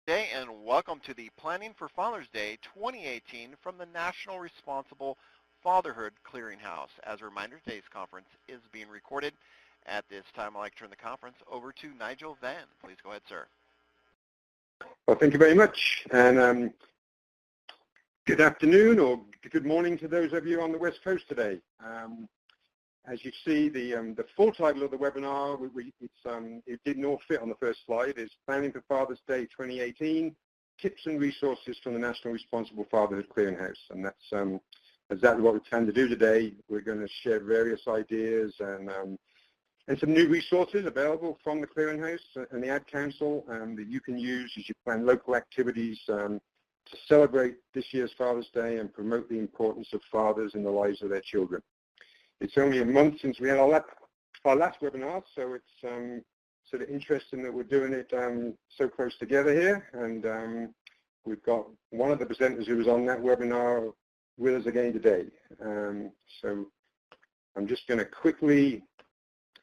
Day and welcome to the Planning for Father's Day 2018 from the National Responsible Fatherhood Clearinghouse. As a reminder, today's conference is being recorded. At this time, I'd like to turn the conference over to Nigel Vann. Please go ahead, sir. Well, thank you very much, and good afternoon or good morning to those of you on the West Coast today. As you see, the full title of the webinar, it didn't all fit on the first slide, is Planning for Father's Day 2018, Tips and Resources from the National Responsible Fatherhood Clearinghouse. And that's exactly what we plan to do today. We're going to share various ideas and some new resources available from the Clearinghouse and the Ad Council that you can use as you plan local activities to celebrate this year's Father's Day and promote the importance of fathers in the lives of their children. It's only a month since we had our last webinar, so it's sort of interesting that we're doing it so close together here. And we've got one of the presenters who was on that webinar with us again today. So I'm just going to quickly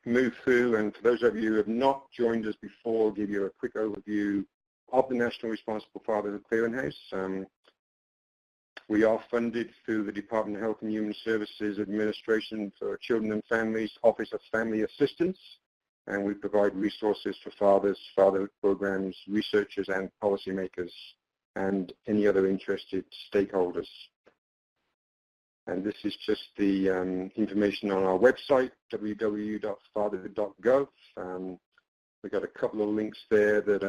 move through, and for those of you who have not joined us before, I'll give you a quick overview of the National Responsible Fatherhood Clearinghouse. We are funded through the Department of Health and Human Services Administration for Children and Families Office of Family Assistance, and we provide resources for fathers, fatherhood programs, researchers and policymakers, and any other interested stakeholders. And this is just the information on our website, www.Fatherhood.gov. We've got a couple of links there that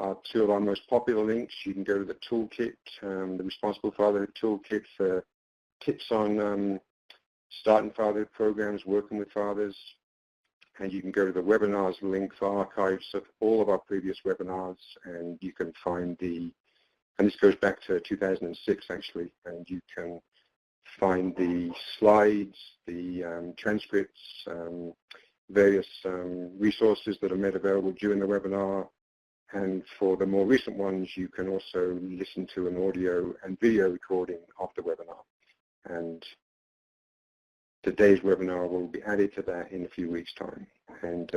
are two of our most popular links. You can go to the toolkit, the Responsible Fatherhood Toolkit for tips on starting fatherhood programs, working with fathers. And you can go to the webinars link for archives of all of our previous webinars, and you can find and this goes back to 2006 actually, and you can find the slides, the transcripts, various resources that are made available during the webinar. And for the more recent ones, you can also listen to an audio and video recording of the webinar. And today's webinar will be added to that in a few weeks' time. And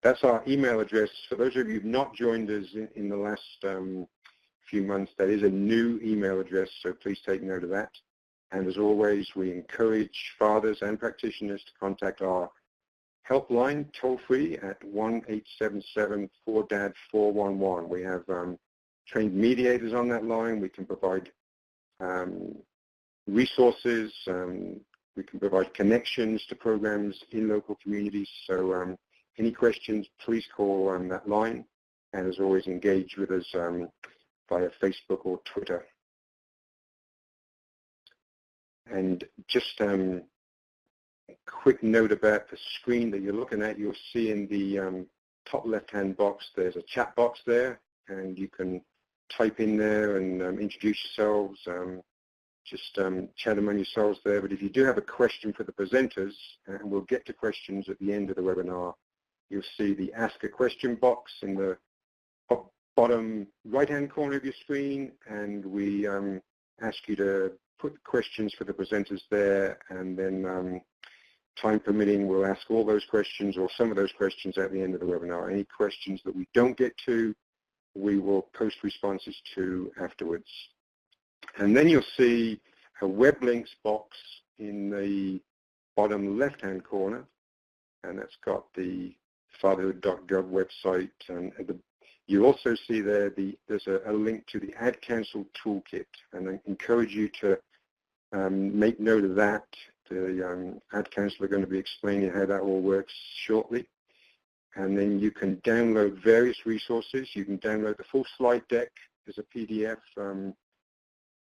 that's our email address. For those of you who have not joined us in the last few months, that is a new email address, so please take note of that. And as always, we encourage fathers and practitioners to contact our helpline toll-free at 1-877-4DAD-411. We have trained mediators on that line. We can provide resources. We can provide connections to programs in local communities. So any questions, please call on that line. And as always, engage with us via Facebook or Twitter. And just a quick note about the screen that you're looking at. You'll see in the top left-hand box, there's a chat box there, and you can type in there and introduce yourselves, just chat among yourselves there. But if you do have a question for the presenters, and we'll get to questions at the end of the webinar, you'll see the Ask a Question box in the bottom right-hand corner of your screen, and we ask you to put questions for the presenters there, and then time permitting, we'll ask all those questions or some of those questions at the end of the webinar. Any questions that we don't get to, we will post responses to afterwards. And then you'll see a web links box in the bottom left-hand corner, and that's got the Fatherhood.gov website. And you also see there there's a link to the Ad Council Toolkit, and I encourage you to make note of that. The Ad Council are going to be explaining how that all works shortly. And then you can download various resources. You can download the full slide deck as a PDF.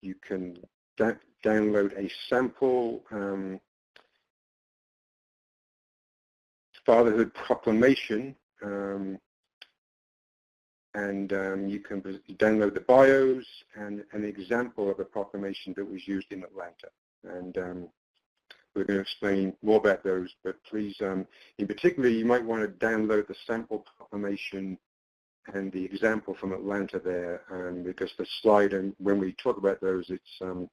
You can download a sample Fatherhood Proclamation, and you can download the bios and an example of a proclamation that was used in Atlanta. And we're going to explain more about those, but please, in particular, you might want to download the sample proclamation and the example from Atlanta there, because the slide, and when we talk about those, it's a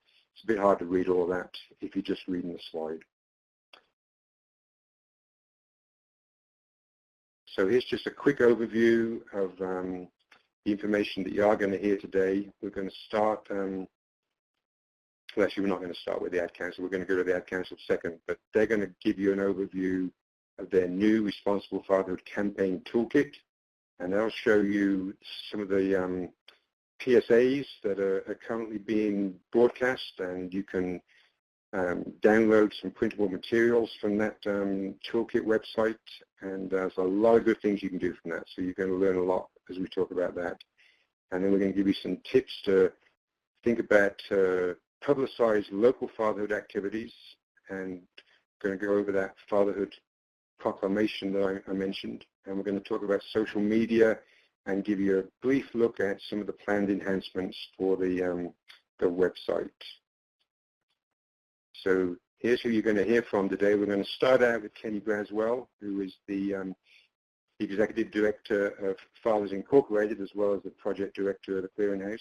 bit hard to read all that if you're just reading the slide. So here's just a quick overview of the information that you are going to hear today. We're going to start, well, actually we're not going to start with the Ad Council. We're going to go to the Ad Council second, but they're going to give you an overview of their new Responsible Fatherhood Campaign Toolkit, and they'll show you some of the PSAs that are currently being broadcast, and you can download some printable materials from that toolkit website, and there's a lot of good things you can do from that, so you're going to learn a lot as we talk about that. And then we're going to give you some tips to think about publicize local fatherhood activities, and going to go over that Fatherhood Proclamation that I mentioned, and we're going to talk about social media and give you a brief look at some of the planned enhancements for the website. So here's who you're going to hear from today. We're going to start out with Kenny Braswell, who is the Executive Director of Fathers Incorporated, as well as the Project Director of the Clearinghouse.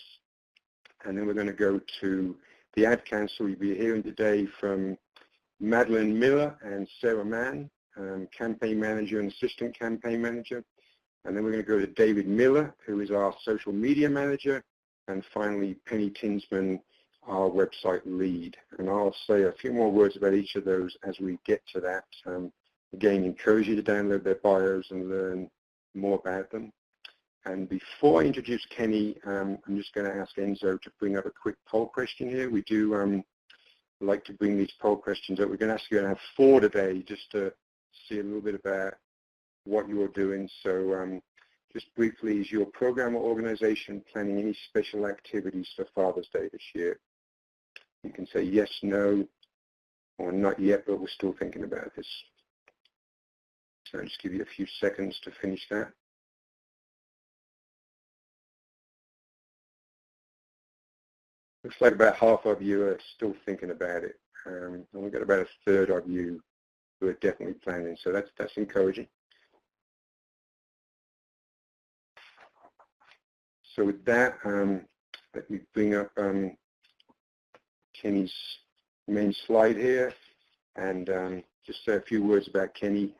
And then we're going to go to the Ad Council. You'll be hearing today from Madeline Miller and Sarah Mann, Campaign Manager and Assistant Campaign Manager. And then we're going to go to David Miller, who is our Social Media Manager. And finally, Penny Tinsman, our website lead. And I'll say a few more words about each of those as we get to that. Again, encourage you to download their bios and learn more about them. And before I introduce Kenny, I'm just going to ask Enzo to bring up a quick poll question here. We do like to bring these poll questions up. We're going to ask you to have 4 today, just to see a little bit about what you're doing. So just briefly, is your program or organization planning any special activities for Father's Day this year? You can say yes, no, or not yet, but we're still thinking about this. So I'll just give you a few seconds to finish that. Looks like about half of you are still thinking about it. And we've got about a third of you who are definitely planning, so that's encouraging. So with that, let me bring up Kenny's main slide here, and just say a few words about Kenny.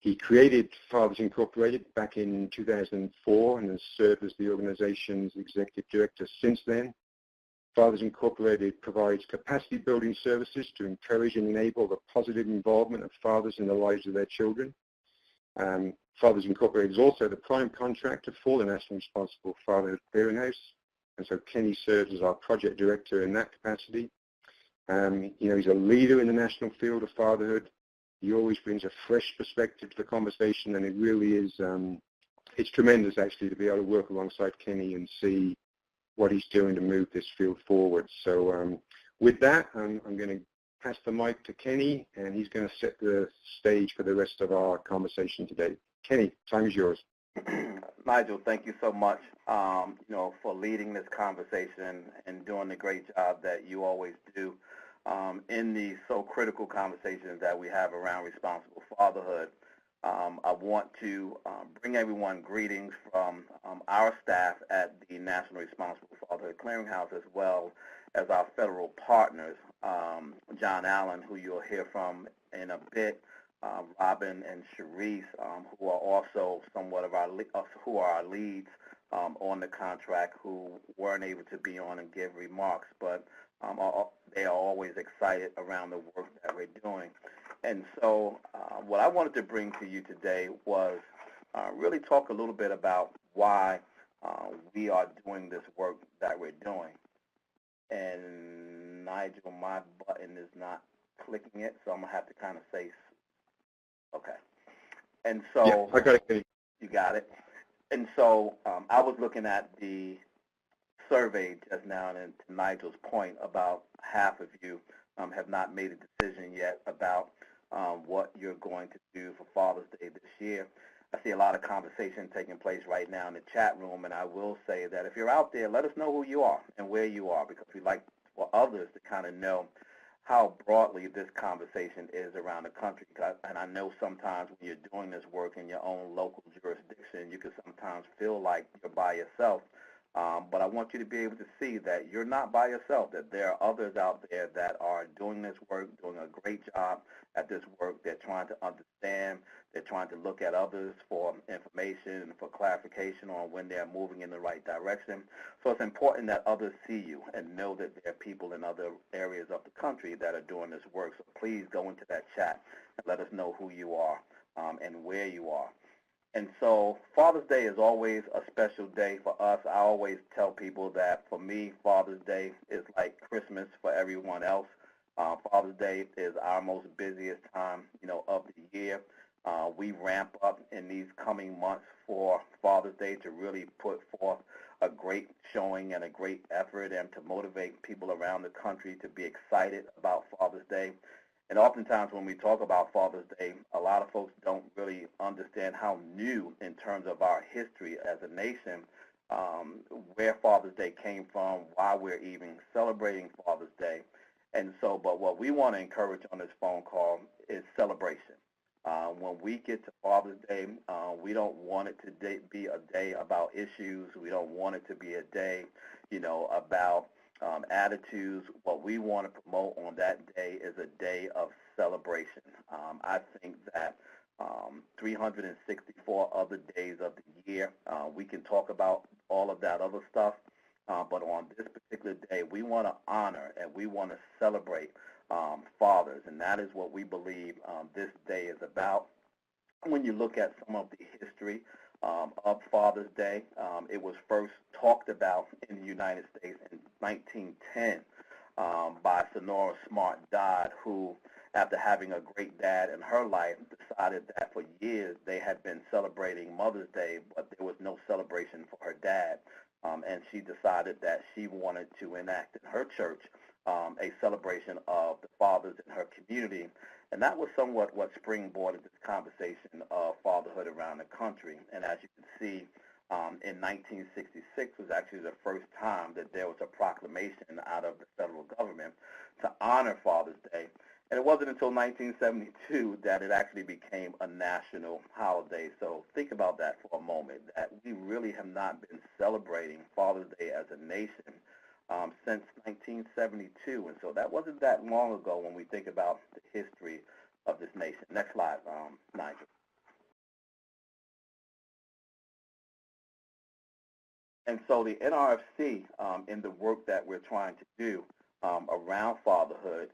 He created Fathers Incorporated back in 2004 and has served as the organization's executive director since then. Fathers Incorporated provides capacity building services to encourage and enable the positive involvement of fathers in the lives of their children. Fathers Incorporated is also the prime contractor for the National Responsible Fatherhood Clearinghouse, and so Kenny serves as our project director in that capacity. He's a leader in the national field of fatherhood. He always brings a fresh perspective to the conversation, and it really is, it's tremendous actually to be able to work alongside Kenny and see what he's doing to move this field forward. So with that, I'm going to pass the mic to Kenny, and he's going to set the stage for the rest of our conversation today. Kenny, time is yours. Nigel, thank you so much, for leading this conversation and doing the great job that you always do in these so critical conversations that we have around responsible fatherhood. I want to bring everyone greetings from our staff at the National Responsible Fatherhood Clearinghouse, as well as our federal partners, John Allen, who you'll hear from in a bit, Robin and Sharice, who are also somewhat of our leads on the contract, who weren't able to be on and give remarks, but they are always excited around the work that we're doing. And so what I wanted to bring to you today was really talk a little bit about why we are doing this work that we're doing. And Nigel, my button is not clicking it, so I'm going to have to kind of say, okay. And so, yeah, I got it. You got it. And so I was looking at the survey just now, and to Nigel's point, about half of you have not made a decision yet about what you're going to do for Father's Day this year. I see a lot of conversation taking place right now in the chat room, and I will say that if you're out there, let us know who you are and where you are, because we'd like for others to kind of know how broadly this conversation is around the country. And I know sometimes when you're doing this work in your own local jurisdiction, you can sometimes feel like you're by yourself. But I want you to be able to see that you're not by yourself, that there are others out there that are doing this work, doing a great job at this work. They're trying to understand. They're trying to look at others for information and for clarification on when they're moving in the right direction. So it's important that others see you and know that there are people in other areas of the country that are doing this work. So please go into that chat and let us know who you are and where you are. And so Father's Day is always a special day for us. I always tell people that for me, Father's Day is like Christmas for everyone else. Father's Day is our most busiest time, of the year. We ramp up in these coming months for Father's Day to really put forth a great showing and a great effort and to motivate people around the country to be excited about Father's Day. And oftentimes when we talk about Father's Day, a lot of folks don't really understand how new in terms of our history as a nation, where Father's Day came from, why we're even celebrating Father's Day. And so, but what we want to encourage on this phone call is celebration. When we get to Father's Day, we don't want it to be a day about issues. We don't want it to be a day, about attitudes. What we want to promote on that day is a day of celebration. I think that 364 other days of the year, we can talk about all of that other stuff, but on this particular day, we want to honor and we want to celebrate fathers, and that is what we believe this day is about. When you look at some of the history of Father's Day, it was first talked about in the United States in 1910 by Sonora Smart Dodd, who, after having a great dad in her life, decided that for years they had been celebrating Mother's Day, but there was no celebration for her dad. And she decided that she wanted to enact in her church a celebration of the fathers in her community. And that was somewhat what springboarded this conversation of fatherhood around the country. And as you can see, in 1966 was actually the first time that there was a proclamation out of the federal government to honor Father's Day. And it wasn't until 1972 that it actually became a national holiday. So think about that for a moment, that we really have not been celebrating Father's Day as a nation since 1972. And so that wasn't that long ago when we think about the history of this nation. Next slide, Nigel. And so the NRFC, in the work that we're trying to do around fatherhood,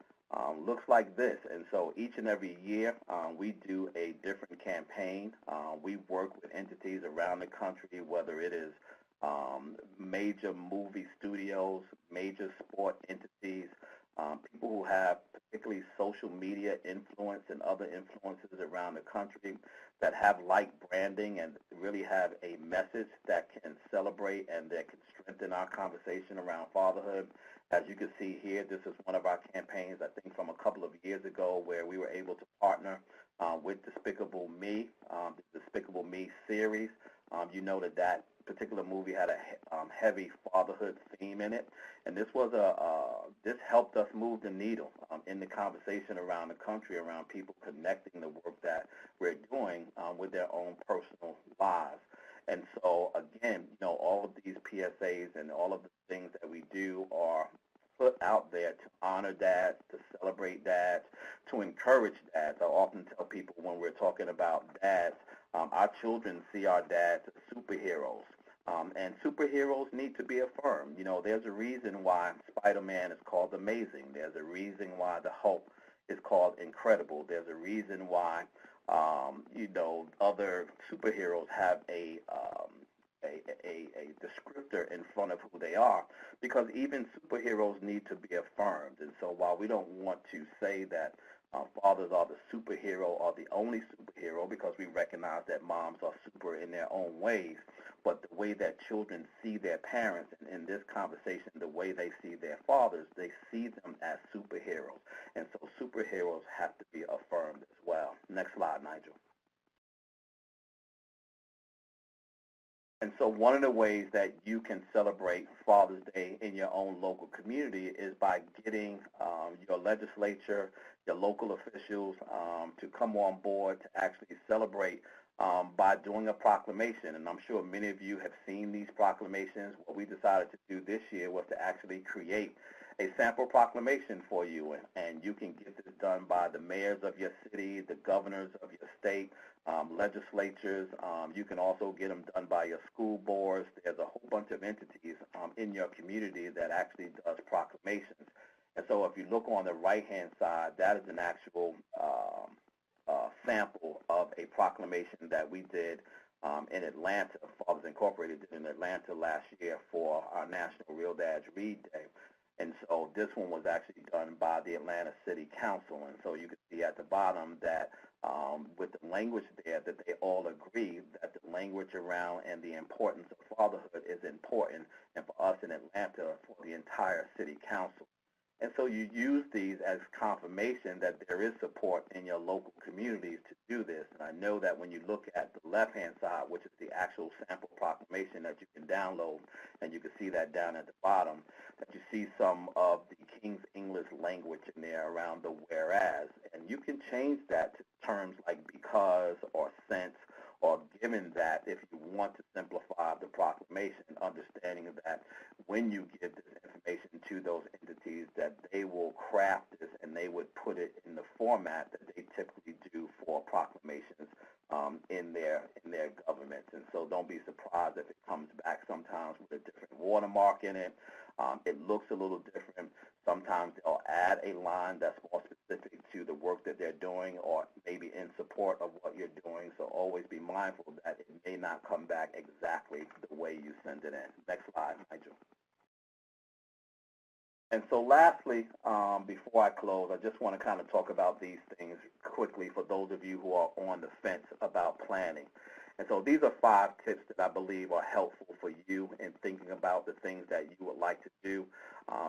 looks like this. And so each and every year, we do a different campaign. We work with entities around the country, whether it is major movie studios, major sport entities, people who have particularly social media influence and other influences around the country that have like branding and really have a message that can celebrate and that can strengthen our conversation around fatherhood. As you can see here, this is one of our campaigns, I think, from a couple of years ago, where we were able to partner with Despicable Me, the Despicable Me series. You know that particular movie had a heavy fatherhood theme in it, and this was this helped us move the needle in the conversation around the country, around people connecting the work that we're doing with their own personal lives. And so, again, all of these PSAs and all of the things that we do are put out there to honor dads, to celebrate dads, to encourage dads. I often tell people when we're talking about dads, our children see our dads as superheroes. And superheroes need to be affirmed. There's a reason why Spider-Man is called amazing. There's a reason why the Hulk is called incredible. There's a reason why, other superheroes have a descriptor in front of who they are, because even superheroes need to be affirmed. And so while we don't want to say that fathers are the superhero or the only superhero, because we recognize that moms are super in their own ways, but the way that children see their parents, and in this conversation, the way they see their fathers, they see them as superheroes. And so superheroes have to be affirmed as well. Next slide, Nigel. And so one of the ways that you can celebrate Father's Day in your own local community is by getting your legislature, your local officials to come on board to actually celebrate by doing a proclamation. And I'm sure many of you have seen these proclamations. What we decided to do this year was to actually create a sample proclamation for you, and you can get this done by the mayors of your city, the governors of your state, legislatures. You can also get them done by your school boards. There's a whole bunch of entities in your community that actually does proclamations. And so if you look on the right-hand side, that is an actual sample of a proclamation that we did in Atlanta. Fathers Incorporated did in Atlanta last year for our National Real Dads Read Day. And so this one was actually done by the Atlanta City Council. And so you can see at the bottom that with the language there, that they all agree that the language around and the importance of fatherhood is important, and for us in Atlanta, for the entire City Council. And so you use these as confirmation that there is support in your local communities to do this. And I know that when you look at the left-hand side, which is the actual sample proclamation that you can download, and you can see that down at the bottom, that you see some of the King's English language in there around the whereas. And you can change that to terms like because or since, or given that, if you want to simplify the proclamation, understanding that when you give this information to those entities, that they will craft this and they would put it in the format that they typically do for proclamations in their governments. And so don't be surprised if it comes back sometimes with a different watermark in it. It looks a little different. Sometimes they'll add a line that's more specific to the work that they're doing, or maybe in support of what you're doing. So always be mindful that it may not come back exactly the way you send it in. Next slide, Nigel. And so lastly, before I close, I just want to kind of talk about these things quickly for those of you who are on the fence about planning. And so these are 5 tips that I believe are helpful for you in thinking about the things that you would like to do.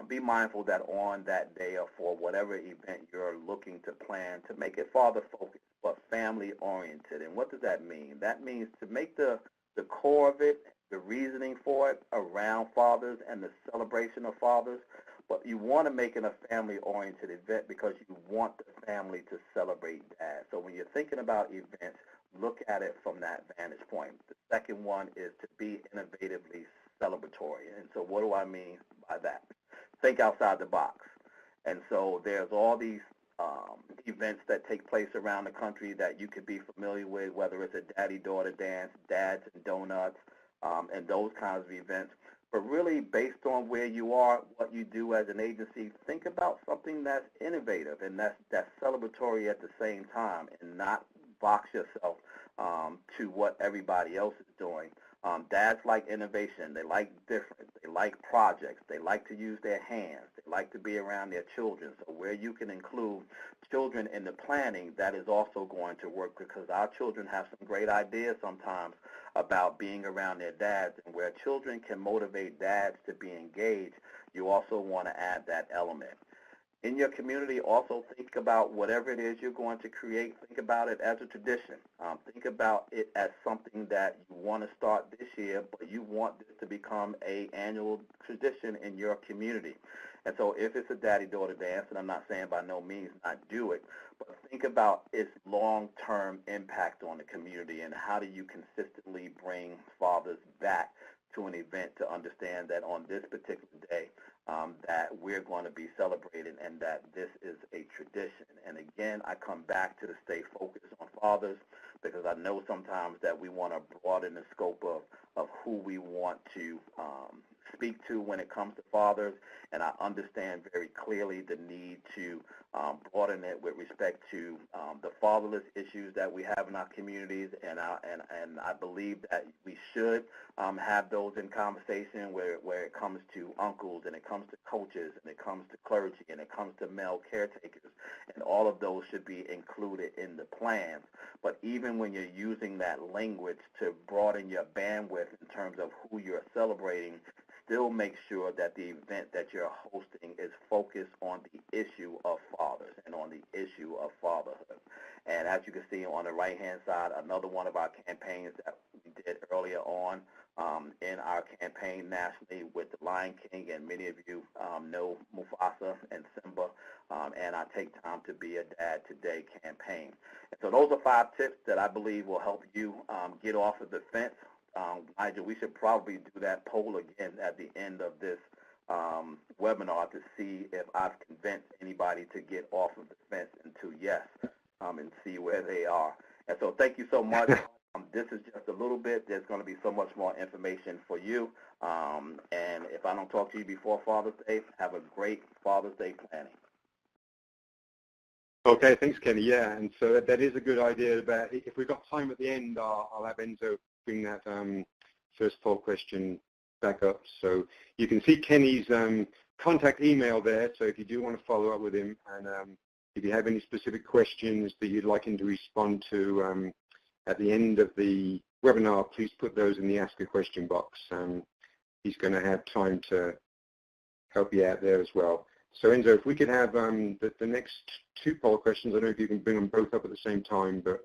Be mindful that on that day or for whatever event you're looking to plan, to make it father-focused but family-oriented. And what does that mean? That means to make the core of it, the reasoning for it, around fathers and the celebration of fathers. But you want to make it a family-oriented event because you want the family to celebrate dad. So when you're thinking about events, look at it from that vantage point. The second one is to be innovatively celebratory. And so what do I mean by that? Think outside the box. And so there's all these events that take place around the country that you could be familiar with, whether it's a daddy-daughter dance, dads and donuts, and those kinds of events. But really, based on where you are, what you do as an agency, think about something that's innovative and that's celebratory at the same time, and not box yourself to what everybody else is doing. Dads like innovation. They like different. They like projects. They like to use their hands. They like to be around their children. So where you can include children in the planning, that is also going to work, because our children have some great ideas sometimes about being around their dads, and where children can motivate dads to be engaged, you also want to add that element. In your community, also think about whatever it is you're going to create. Think about it as a tradition. Think about it as something that you want to start this year, but you want this to become an annual tradition in your community. And so if it's a daddy-daughter dance, and I'm not saying by no means not do it, but think about its long-term impact on the community, and how do you consistently bring fathers back to an event to understand that on this particular day, that we're going to be celebrating, and that this is a tradition. And again, I come back to the stay focused on fathers, because I know sometimes that we want to broaden the scope of who we want to speak to when it comes to fathers, and I understand very clearly the need to broaden it with respect to the fatherless issues that we have in our communities, and I believe that we should have those in conversation where it comes to uncles, and it comes to coaches, and it comes to clergy, and it comes to male caretakers, and all of those should be included in the plans. But even when you're using that language to broaden your bandwidth in terms of who you're celebrating, still make sure that the event that you're hosting is focused on the issue of fathers and on the issue of fatherhood. And as you can see on the right-hand side, another one of our campaigns that we did earlier on in our campaign nationally with the Lion King, and many of you know Mufasa and Simba, and our Take Time to Be a Dad Today campaign. And so those are 5 tips that I believe will help you get off of the fence. Nigel, we should probably do that poll again at the end of this webinar to see if I've convinced anybody to get off of the fence into yes, and see where they are. And so thank you so much. This is just a little bit. There's going to be so much more information for you. And if I don't talk to you before Father's Day, have a great Father's Day planning. Okay, thanks, Kenny. Yeah, and so that is a good idea. About if we've got time at the end, I'll have Enzo bring that first poll question back up. So you can see Kenny's contact email there. So if you do want to follow up with him, and if you have any specific questions that you'd like him to respond to at the end of the webinar, please put those in the Ask a Question box. He's going to have time to help you out there as well. So Enzo, if we could have the next 2 poll questions, I don't know if you can bring them both up at the same time, but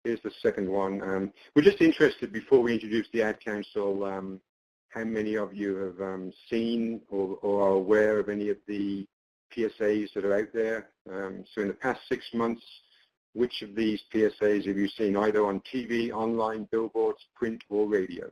here's the second one. We're just interested, before we introduce the Ad Council, how many of you have seen or are aware of any of the PSAs that are out there. So in the past 6 months, which of these PSAs have you seen, either on TV, online, billboards, print, or radio?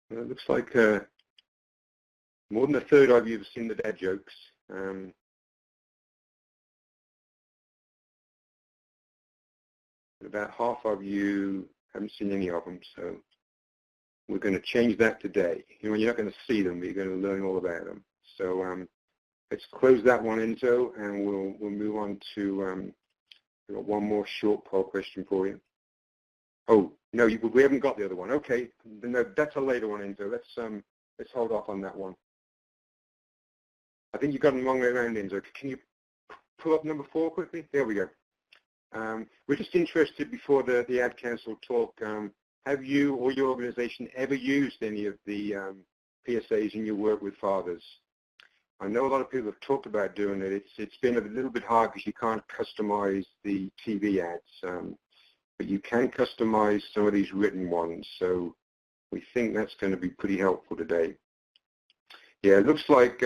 It looks like more than a third of you have seen the dad jokes. About half of you haven't seen any of them, so we're going to change that today. You know, you're not going to see them, but you're going to learn all about them. So let's close that one, Enzo, and we'll move on to we've got one more short poll question for you. Oh no, we haven't got the other one. Okay, no, that's a later one, Enzo. Let's hold off on that one. I think you got them the wrong way around, Enzo. Can you pull up number 4 quickly? There we go. We're just interested, before the Ad Council talk, have you or your organization ever used any of the PSAs in your work with fathers? I know a lot of people have talked about doing it. It's been a little bit hard because you can't customize the TV ads, but you can customize some of these written ones. So we think that's going to be pretty helpful today. Yeah, it looks like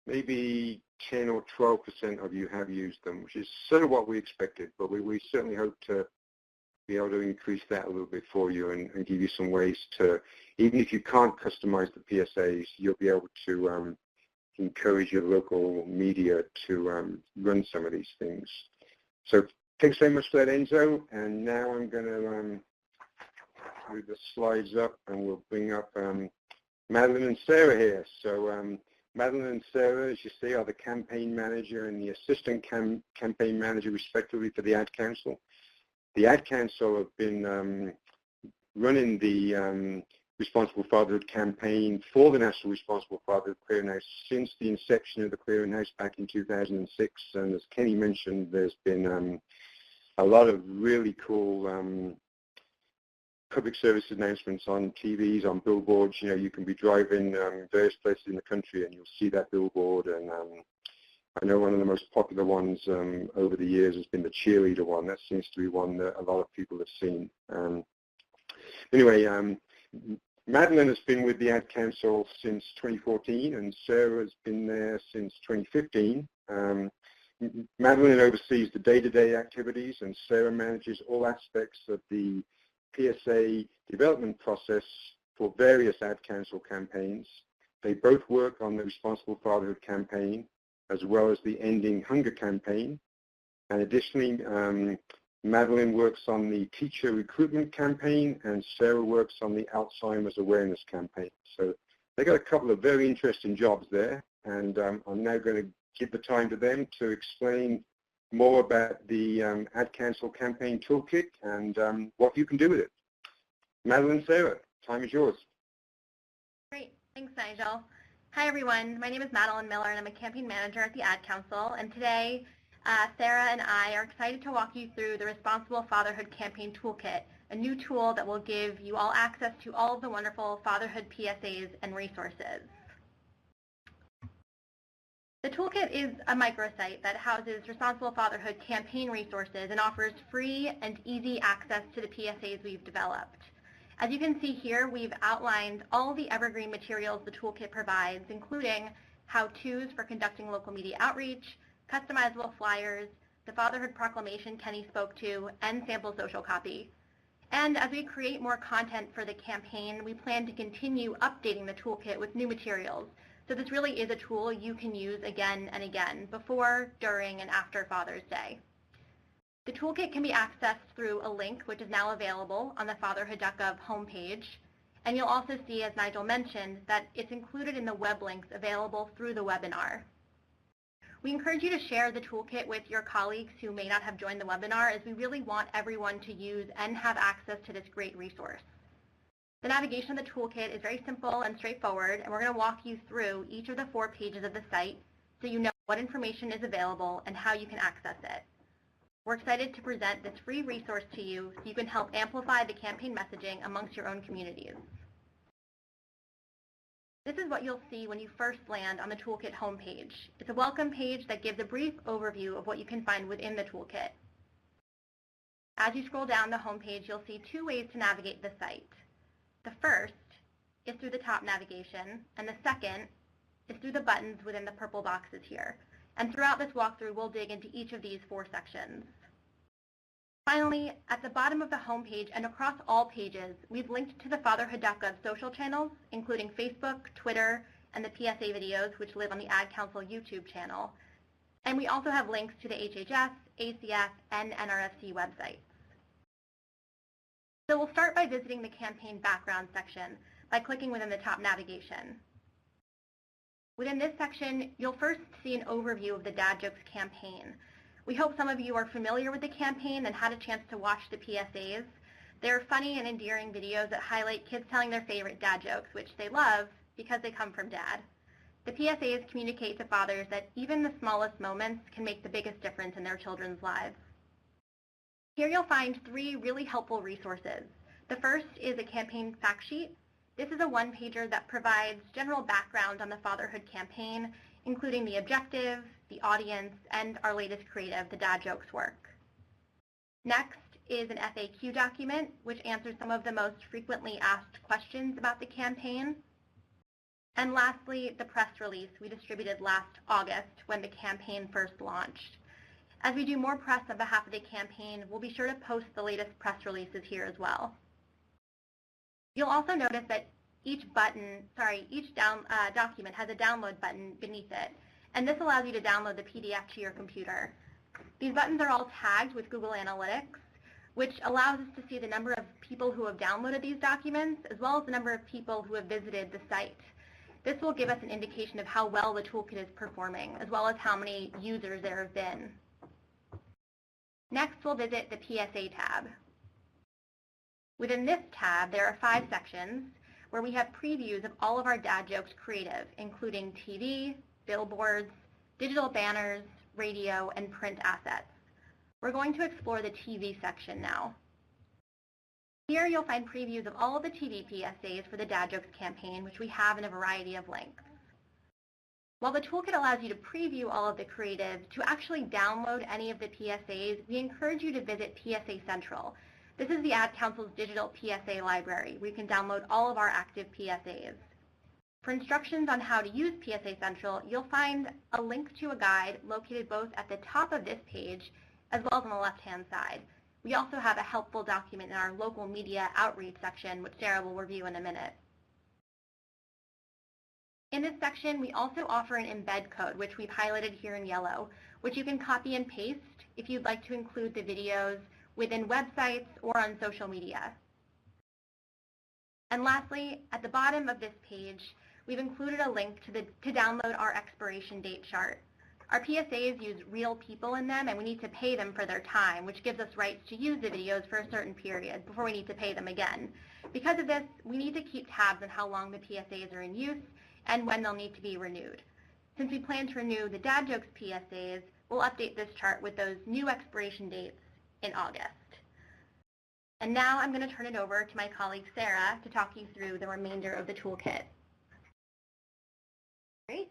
maybe 10 or 12% of you have used them, which is sort of what we expected, but we certainly hope to be able to increase that a little bit for you and give you some ways to, even if you can't customize the PSAs, you'll be able to encourage your local media to run some of these things. So thanks very much for that, Enzo, and now I'm going to move the slides up, and we'll bring up Madeline and Sarah here. So Madeline and Sarah, as you see, are the campaign manager and the assistant campaign manager, respectively, for the Ad Council. The Ad Council have been running the Responsible Fatherhood campaign for the National Responsible Fatherhood Clearinghouse since the inception of the Clearinghouse back in 2006. And as Kenny mentioned, there's been a lot of really cool public service announcements on TVs, on billboards. You know, you can be driving various places in the country and you'll see that billboard. And I know one of the most popular ones over the years has been the cheerleader one. That seems to be one that a lot of people have seen. Anyway, Madeline has been with the Ad Council since 2014, and Sarah has been there since 2015. Madeline oversees the day-to-day activities, and Sarah manages all aspects of the PSA development process for various Ad Council campaigns. They both work on the Responsible Fatherhood campaign as well as the Ending Hunger campaign. And additionally, Madeline works on the teacher recruitment campaign, and Sarah works on the Alzheimer's awareness campaign. So they got a couple of very interesting jobs there, and I'm now going to give the time to them to explain more about the Ad Council campaign toolkit and what you can do with it. Madeline, Sarah, time is yours. Great. Thanks, Nigel. Hi everyone, my name is Madeline Miller and I'm a campaign manager at the Ad Council, and today Sarah and I are excited to walk you through the Responsible Fatherhood Campaign Toolkit, a new tool that will give you all access to all of the wonderful fatherhood PSAs and resources. The toolkit is a microsite that houses Responsible Fatherhood campaign resources and offers free and easy access to the PSAs we've developed. As you can see here, we've outlined all the evergreen materials the toolkit provides, including how-tos for conducting local media outreach, customizable flyers, the Fatherhood Proclamation Kenny spoke to, and sample social copy. And as we create more content for the campaign, we plan to continue updating the toolkit with new materials. So this really is a tool you can use again and again, before, during, and after Father's Day. The toolkit can be accessed through a link which is now available on the Fatherhood.gov homepage, and you'll also see, as Nigel mentioned, that it's included in the web links available through the webinar. We encourage you to share the toolkit with your colleagues who may not have joined the webinar, as we really want everyone to use and have access to this great resource. The navigation of the toolkit is very simple and straightforward, and we're going to walk you through each of the 4 pages of the site so you know what information is available and how you can access it. We're excited to present this free resource to you so you can help amplify the campaign messaging amongst your own communities. This is what you'll see when you first land on the toolkit homepage. It's a welcome page that gives a brief overview of what you can find within the toolkit. As you scroll down the homepage, you'll see 2 ways to navigate the site. The first is through the top navigation, and the second is through the buttons within the purple boxes here. And throughout this walkthrough, we'll dig into each of these 4 sections. Finally, at the bottom of the homepage and across all pages, we've linked to the Fatherhood.gov social channels, including Facebook, Twitter, and the PSA videos, which live on the Ad Council YouTube channel. And we also have links to the HHS, ACF, and NRFC websites. So we'll start by visiting the campaign background section by clicking within the top navigation. Within this section, you'll first see an overview of the Dad Jokes campaign. We hope some of you are familiar with the campaign and had a chance to watch the PSAs. They're funny and endearing videos that highlight kids telling their favorite dad jokes, which they love because they come from Dad. The PSAs communicate to fathers that even the smallest moments can make the biggest difference in their children's lives. Here you'll find 3 really helpful resources. The first is a campaign fact sheet. This is a one-pager that provides general background on the fatherhood campaign, including the objective, the audience, and our latest creative, the Dad Jokes work. Next is an FAQ document, which answers some of the most frequently asked questions about the campaign. And lastly, the press release we distributed last August when the campaign first launched. As we do more press on behalf of the campaign, we'll be sure to post the latest press releases here as well. You'll also notice that each document has a download button beneath it, and this allows you to download the PDF to your computer. These buttons are all tagged with Google Analytics, which allows us to see the number of people who have downloaded these documents, as well as the number of people who have visited the site. This will give us an indication of how well the toolkit is performing, as well as how many users there have been. Next, we'll visit the PSA tab. Within this tab, there are 5 sections where we have previews of all of our Dad Jokes creative, including TV, billboards, digital banners, radio, and print assets. We're going to explore the TV section now. Here you'll find previews of all of the TV PSAs for the Dad Jokes campaign, which we have in a variety of links. While the toolkit allows you to preview all of the creative, to actually download any of the PSAs, we encourage you to visit PSA Central. This is the Ad Council's digital PSA library, where you can download all of our active PSAs. For instructions on how to use PSA Central, you'll find a link to a guide located both at the top of this page as well as on the left-hand side. We also have a helpful document in our local media outreach section, which Sarah will review in a minute. In this section, we also offer an embed code, which we've highlighted here in yellow, which you can copy and paste if you'd like to include the videos within websites or on social media. And lastly, at the bottom of this page, we've included a link to download our expiration date chart. Our PSAs use real people in them, and we need to pay them for their time, which gives us rights to use the videos for a certain period before we need to pay them again. Because of this, we need to keep tabs on how long the PSAs are in use and when they'll need to be renewed. Since we plan to renew the Dad Jokes PSAs, we'll update this chart with those new expiration dates in August. And now I'm going to turn it over to my colleague Sarah to talk you through the remainder of the toolkit. Great.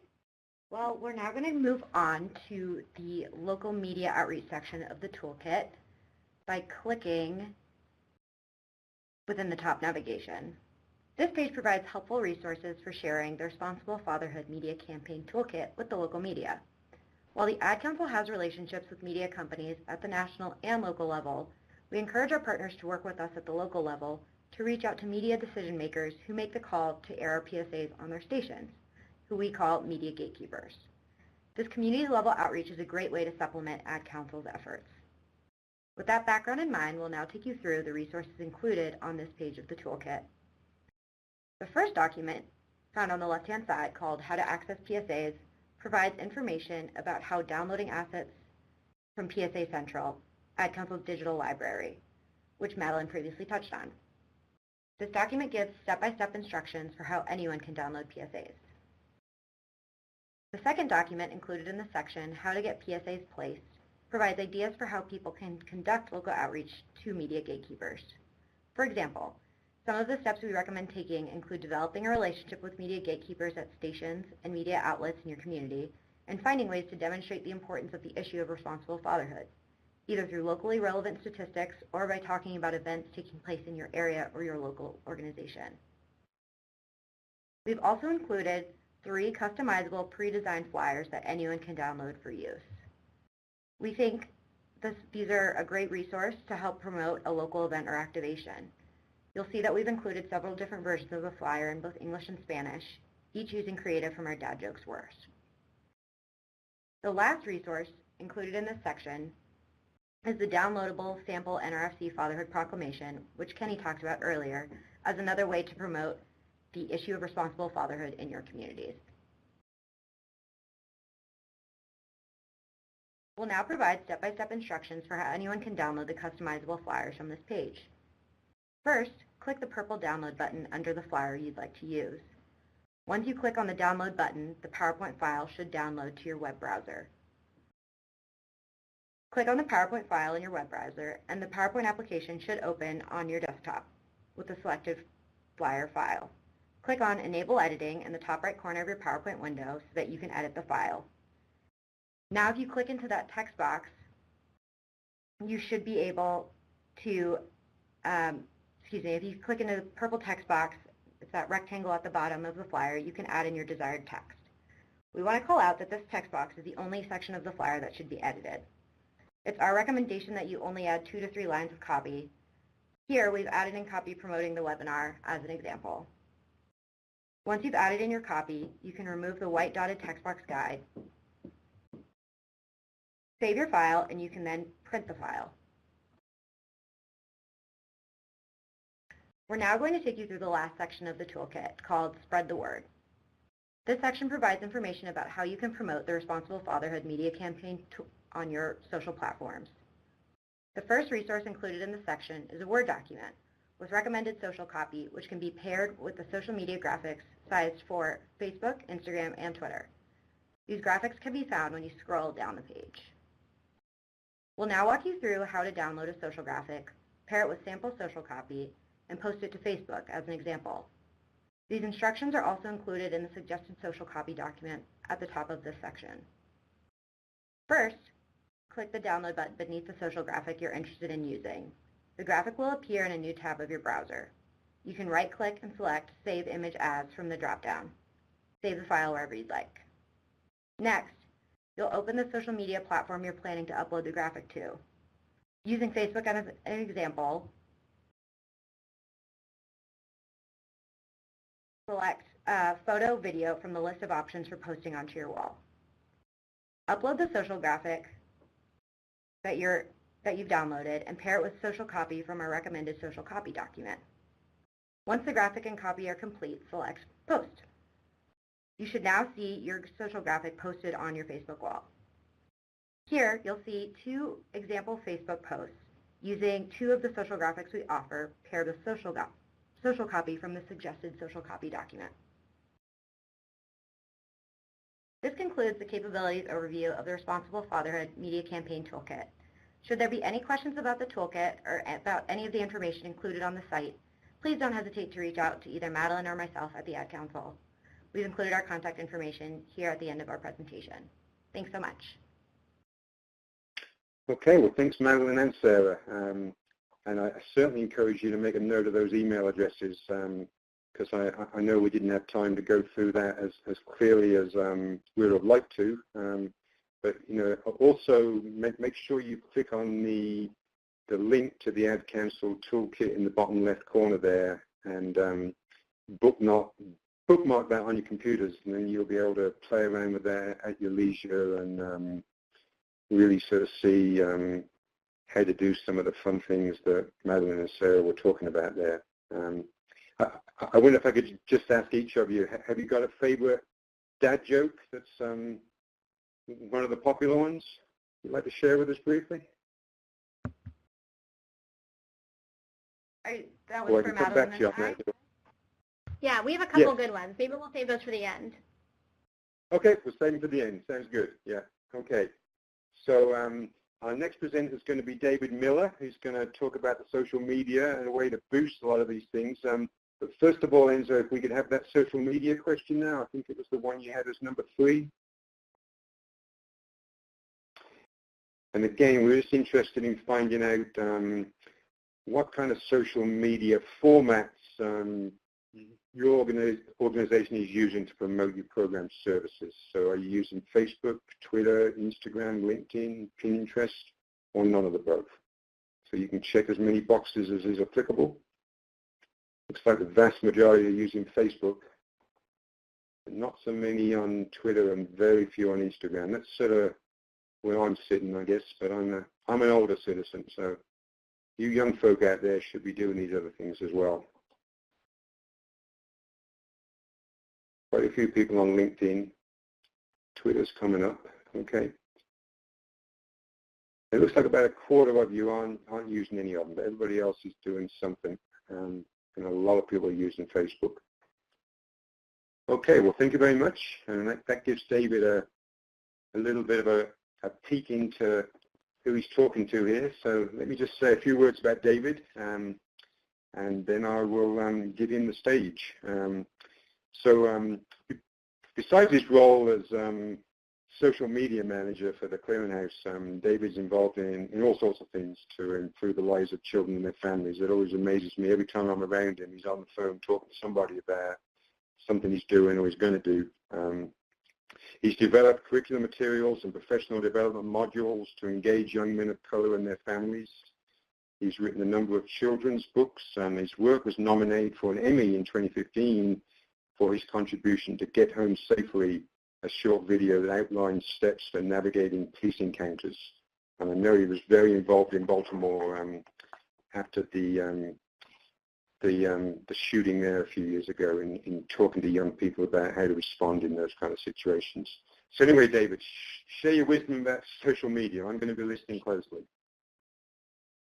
Well, we're now going to move on to the local media outreach section of the toolkit by clicking within the top navigation. This page provides helpful resources for sharing the Responsible Fatherhood Media Campaign Toolkit with the local media. While the Ad Council has relationships with media companies at the national and local level, we encourage our partners to work with us at the local level to reach out to media decision makers who make the call to air our PSAs on their stations, who we call media gatekeepers. This community-level outreach is a great way to supplement Ad Council's efforts. With that background in mind, we'll now take you through the resources included on this page of the toolkit. The first document, found on the left-hand side, called How to Access PSAs, provides information about how downloading assets from PSA Central, Ad Council's digital library, which Madeline previously touched on. This document gives step-by-step instructions for how anyone can download PSAs. The second document included in the section, How to Get PSAs Placed, provides ideas for how people can conduct local outreach to media gatekeepers. For example, some of the steps we recommend taking include developing a relationship with media gatekeepers at stations and media outlets in your community, and finding ways to demonstrate the importance of the issue of responsible fatherhood, either through locally relevant statistics or by talking about events taking place in your area or your local organization. We've also included 3 customizable pre-designed flyers that anyone can download for use. We think these are a great resource to help promote a local event or activation. You'll see that we've included several different versions of the flyer in both English and Spanish, each using creative from our Dad Jokes works. The last resource included in this section is the downloadable sample NRFC Fatherhood Proclamation, which Kenny talked about earlier, as another way to promote the issue of responsible fatherhood in your communities. We'll now provide step-by-step instructions for how anyone can download the customizable flyers from this page. First, click the purple download button under the flyer you'd like to use. Once you click on the download button, the PowerPoint file should download to your web browser. Click on the PowerPoint file in your web browser, and the PowerPoint application should open on your desktop with the selected flyer file. Click on Enable Editing in the top right corner of your PowerPoint window so that you can edit the file. Now if you click into that text box, you should be able to, if you click into the purple text box, it's that rectangle at the bottom of the flyer, you can add in your desired text. We want to call out that this text box is the only section of the flyer that should be edited. It's our recommendation that you only add 2 to 3 lines of copy. Here we've added in copy promoting the webinar as an example. Once you've added in your copy, you can remove the white dotted text box guide, save your file, and you can then print the file. We're now going to take you through the last section of the toolkit called Spread the Word. This section provides information about how you can promote the Responsible Fatherhood Media Campaign on your social platforms. The first resource included in the section is a Word document with recommended social copy, which can be paired with the social media graphics sized for Facebook, Instagram, and Twitter. These graphics can be found when you scroll down the page. We'll now walk you through how to download a social graphic, pair it with sample social copy, and post it to Facebook as an example. These instructions are also included in the suggested social copy document at the top of this section. First, click the download button beneath the social graphic you're interested in using. The graphic will appear in a new tab of your browser. You can right-click and select Save Image As from the drop-down. Save the file wherever you'd like. Next, you'll open the social media platform you're planning to upload the graphic to. Using Facebook as an example, select photo, video from the list of options for posting onto your wall. Upload the social graphic that you've downloaded and pair it with social copy from our recommended social copy document. Once the graphic and copy are complete, select Post. You should now see your social graphic posted on your Facebook wall. Here, you'll see 2 example Facebook posts using 2 of the social graphics we offer paired with social social copy from the suggested social copy document. This concludes the capabilities overview of the Responsible Fatherhood Media Campaign Toolkit. Should there be any questions about the toolkit or about any of the information included on the site, please don't hesitate to reach out to either Madeline or myself at the Ad Council. We've included our contact information here at the end of our presentation. Thanks so much. Okay, well, thanks, Madeline and Sarah. And I certainly encourage you to make a note of those email addresses because I know we didn't have time to go through that as clearly as we would have liked to. But, you know, also make sure you click on the link to the Ad Council toolkit in the bottom left corner there and bookmark that on your computers, and then you'll be able to play around with that at your leisure and really sort of see how to do some of the fun things that Madeline and Sarah were talking about there. I wonder if I could just ask each of you, have you got a favorite dad joke that's one of the popular ones you'd like to share with us briefly? That was for Madeline and Sarah? Yeah, we have a couple good ones. Maybe we'll save those for the end. Okay, we'll save them for the end. Sounds good. Yeah. Okay. So our next presenter is going to be David Miller, who's going to talk about the social media and a way to boost a lot of these things. But first of all, Enzo, if we could have that social media question now. I think it was the one you had as number 3. And again, we're just interested in finding out what kind of social media formats your organization is using to promote your program services. So are you using Facebook, Twitter, Instagram, LinkedIn, Pinterest, or none of the above? So you can check as many boxes as is applicable. Looks like the vast majority are using Facebook, but not so many on Twitter and very few on Instagram. That's sort of where I'm sitting, I guess, but I'm an older citizen, so you young folk out there should be doing these other things as well. Quite a few people on LinkedIn. Twitter's coming up, okay. It looks like about a quarter of you aren't using any of them, but everybody else is doing something. And a lot of people are using Facebook. Okay, well, thank you very much. And that gives David a little bit of a peek into who he's talking to here. So let me just say a few words about David, and then I will give him the stage. So besides his role as social media manager for the Clearinghouse, David's involved in all sorts of things to improve the lives of children and their families. It always amazes me. Every time I'm around him, he's on the phone talking to somebody about something he's doing or he's going to do. He's developed curriculum materials and professional development modules to engage young men of color and their families. He's written a number of children's books, and his work was nominated for an Emmy in 2015 for his contribution to Get Home Safely, a short video that outlines steps for navigating police encounters. And I know he was very involved in Baltimore after the shooting there a few years ago in talking to young people about how to respond in those kind of situations. So anyway, David, share your wisdom about social media. I'm going to be listening closely.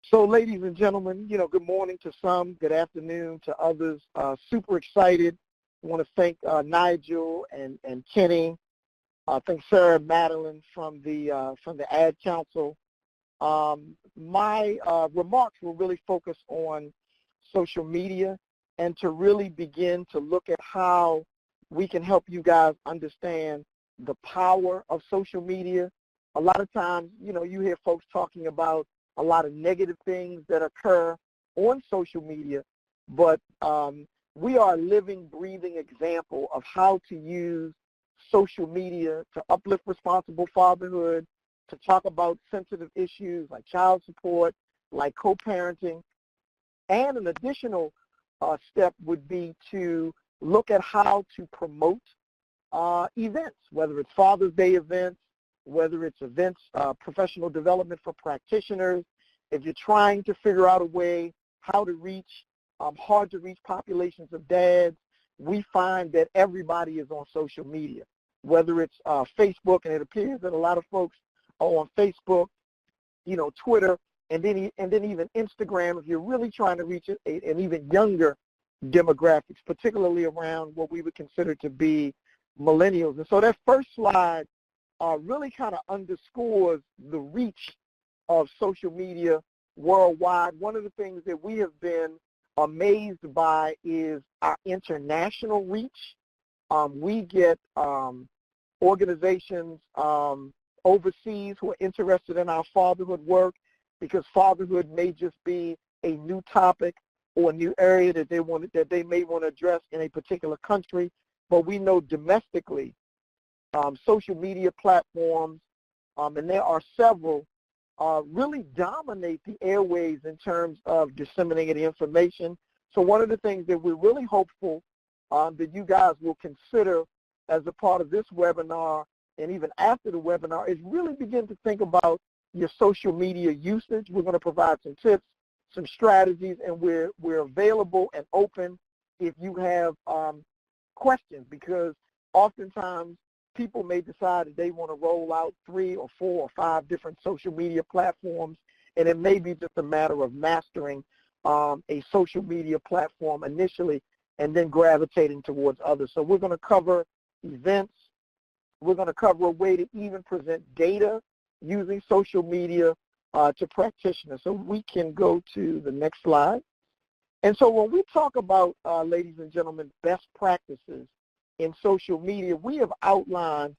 So ladies and gentlemen, good morning to some, good afternoon to others. Super excited. I want to thank Nigel and Kenny. Thank Sarah and Madeline from the Ad Council. My remarks will really focus on social media and to really begin to look at how we can help you guys understand the power of social media. A lot of times, you hear folks talking about a lot of negative things that occur on social media, but we are a living, breathing example of how to use social media to uplift responsible fatherhood, to talk about sensitive issues like child support, like co-parenting. And an additional step would be to look at how to promote events, whether it's Father's Day events, whether it's events, professional development for practitioners. If you're trying to figure out a way how to reach hard-to-reach populations of dads, we find that everybody is on social media, whether it's Facebook, and it appears that a lot of folks are on Facebook, Twitter, and then even Instagram. If you're really trying to reach an even younger demographics, particularly around what we would consider to be millennials. And so that first slide really kind of underscores the reach of social media worldwide. One of the things that we have been amazed by is our international reach. We get organizations overseas who are interested in our fatherhood work, because fatherhood may just be a new topic or a new area that they may want to address in a particular country. But we know domestically, social media platforms, and there are several, really dominate the airways in terms of disseminating information. So one of the things that we're really hopeful that you guys will consider as a part of this webinar and even after the webinar is really begin to think about your social media usage. We're going to provide some tips, some strategies, and we're available and open if you have questions, because oftentimes people may decide that they want to roll out 3 or 4 or 5 different social media platforms, and it may be just a matter of mastering a social media platform initially and then gravitating towards others. So we're going to cover events. We're going to cover a way to even present data using social media to practitioners. So we can go to the next slide. And so when we talk about, ladies and gentlemen, best practices in social media, we have outlined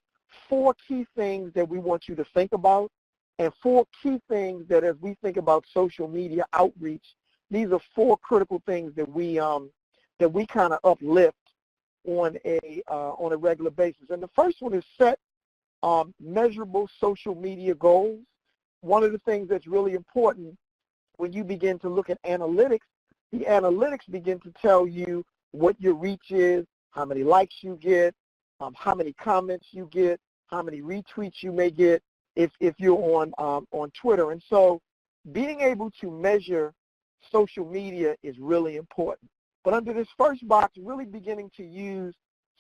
4 key things that we want you to think about, and 4 key things that as we think about social media outreach, these are 4 critical things that we kind of uplift on a regular basis. And the first one is set measurable social media goals. One of the things that's really important when you begin to look at analytics, the analytics begin to tell you what your reach is, how many likes you get, how many comments you get, how many retweets you may get if you're on Twitter. And so being able to measure social media is really important. But under this first box, really beginning to use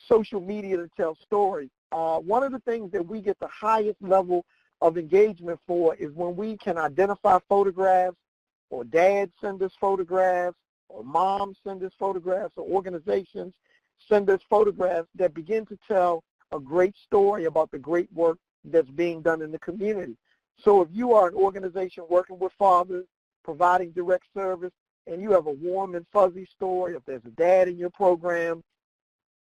social media to tell stories. One of the things that we get the highest level of engagement for is when we can identify photographs, or dads send us photographs, or moms send us photographs, or organizations send us photographs that begin to tell a great story about the great work that's being done in the community. So if you are an organization working with fathers, providing direct service, and you have a warm and fuzzy story, if there's a dad in your program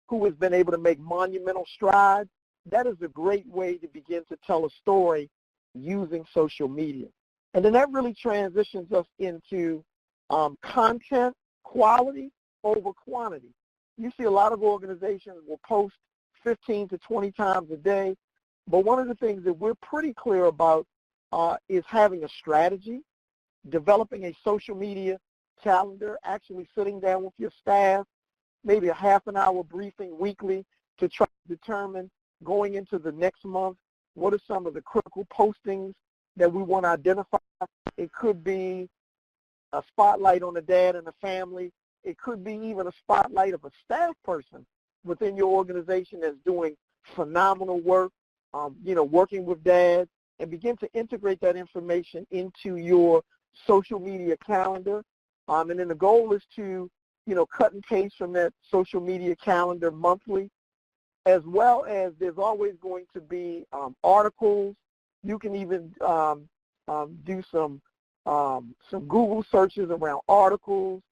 who has been able to make monumental strides, that is a great way to begin to tell a story using social media. And then that really transitions us into content quality over quantity. You see a lot of organizations will post 15 to 20 times a day, but one of the things that we're pretty clear about is having a strategy, developing a social media calendar, actually sitting down with your staff, maybe a half-an-hour briefing weekly to try to determine going into the next month what are some of the critical postings that we want to identify. It could be a spotlight on a dad and a family. It could be even a spotlight of a staff person within your organization that's doing phenomenal work, working with dads, and begin to integrate that information into your social media calendar. And then the goal is to, cut and paste from that social media calendar monthly, as well as there's always going to be articles. You can even do some Google searches around articles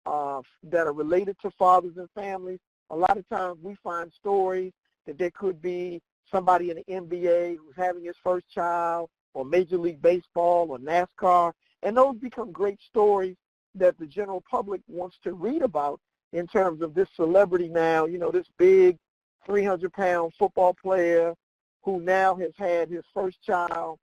that are related to fathers and families. A lot of times we find stories that there could be somebody in the NBA who's having his first child, or Major League Baseball, or NASCAR, and those become great stories that the general public wants to read about in terms of this celebrity now, this big 300-pound football player who now has had his first child,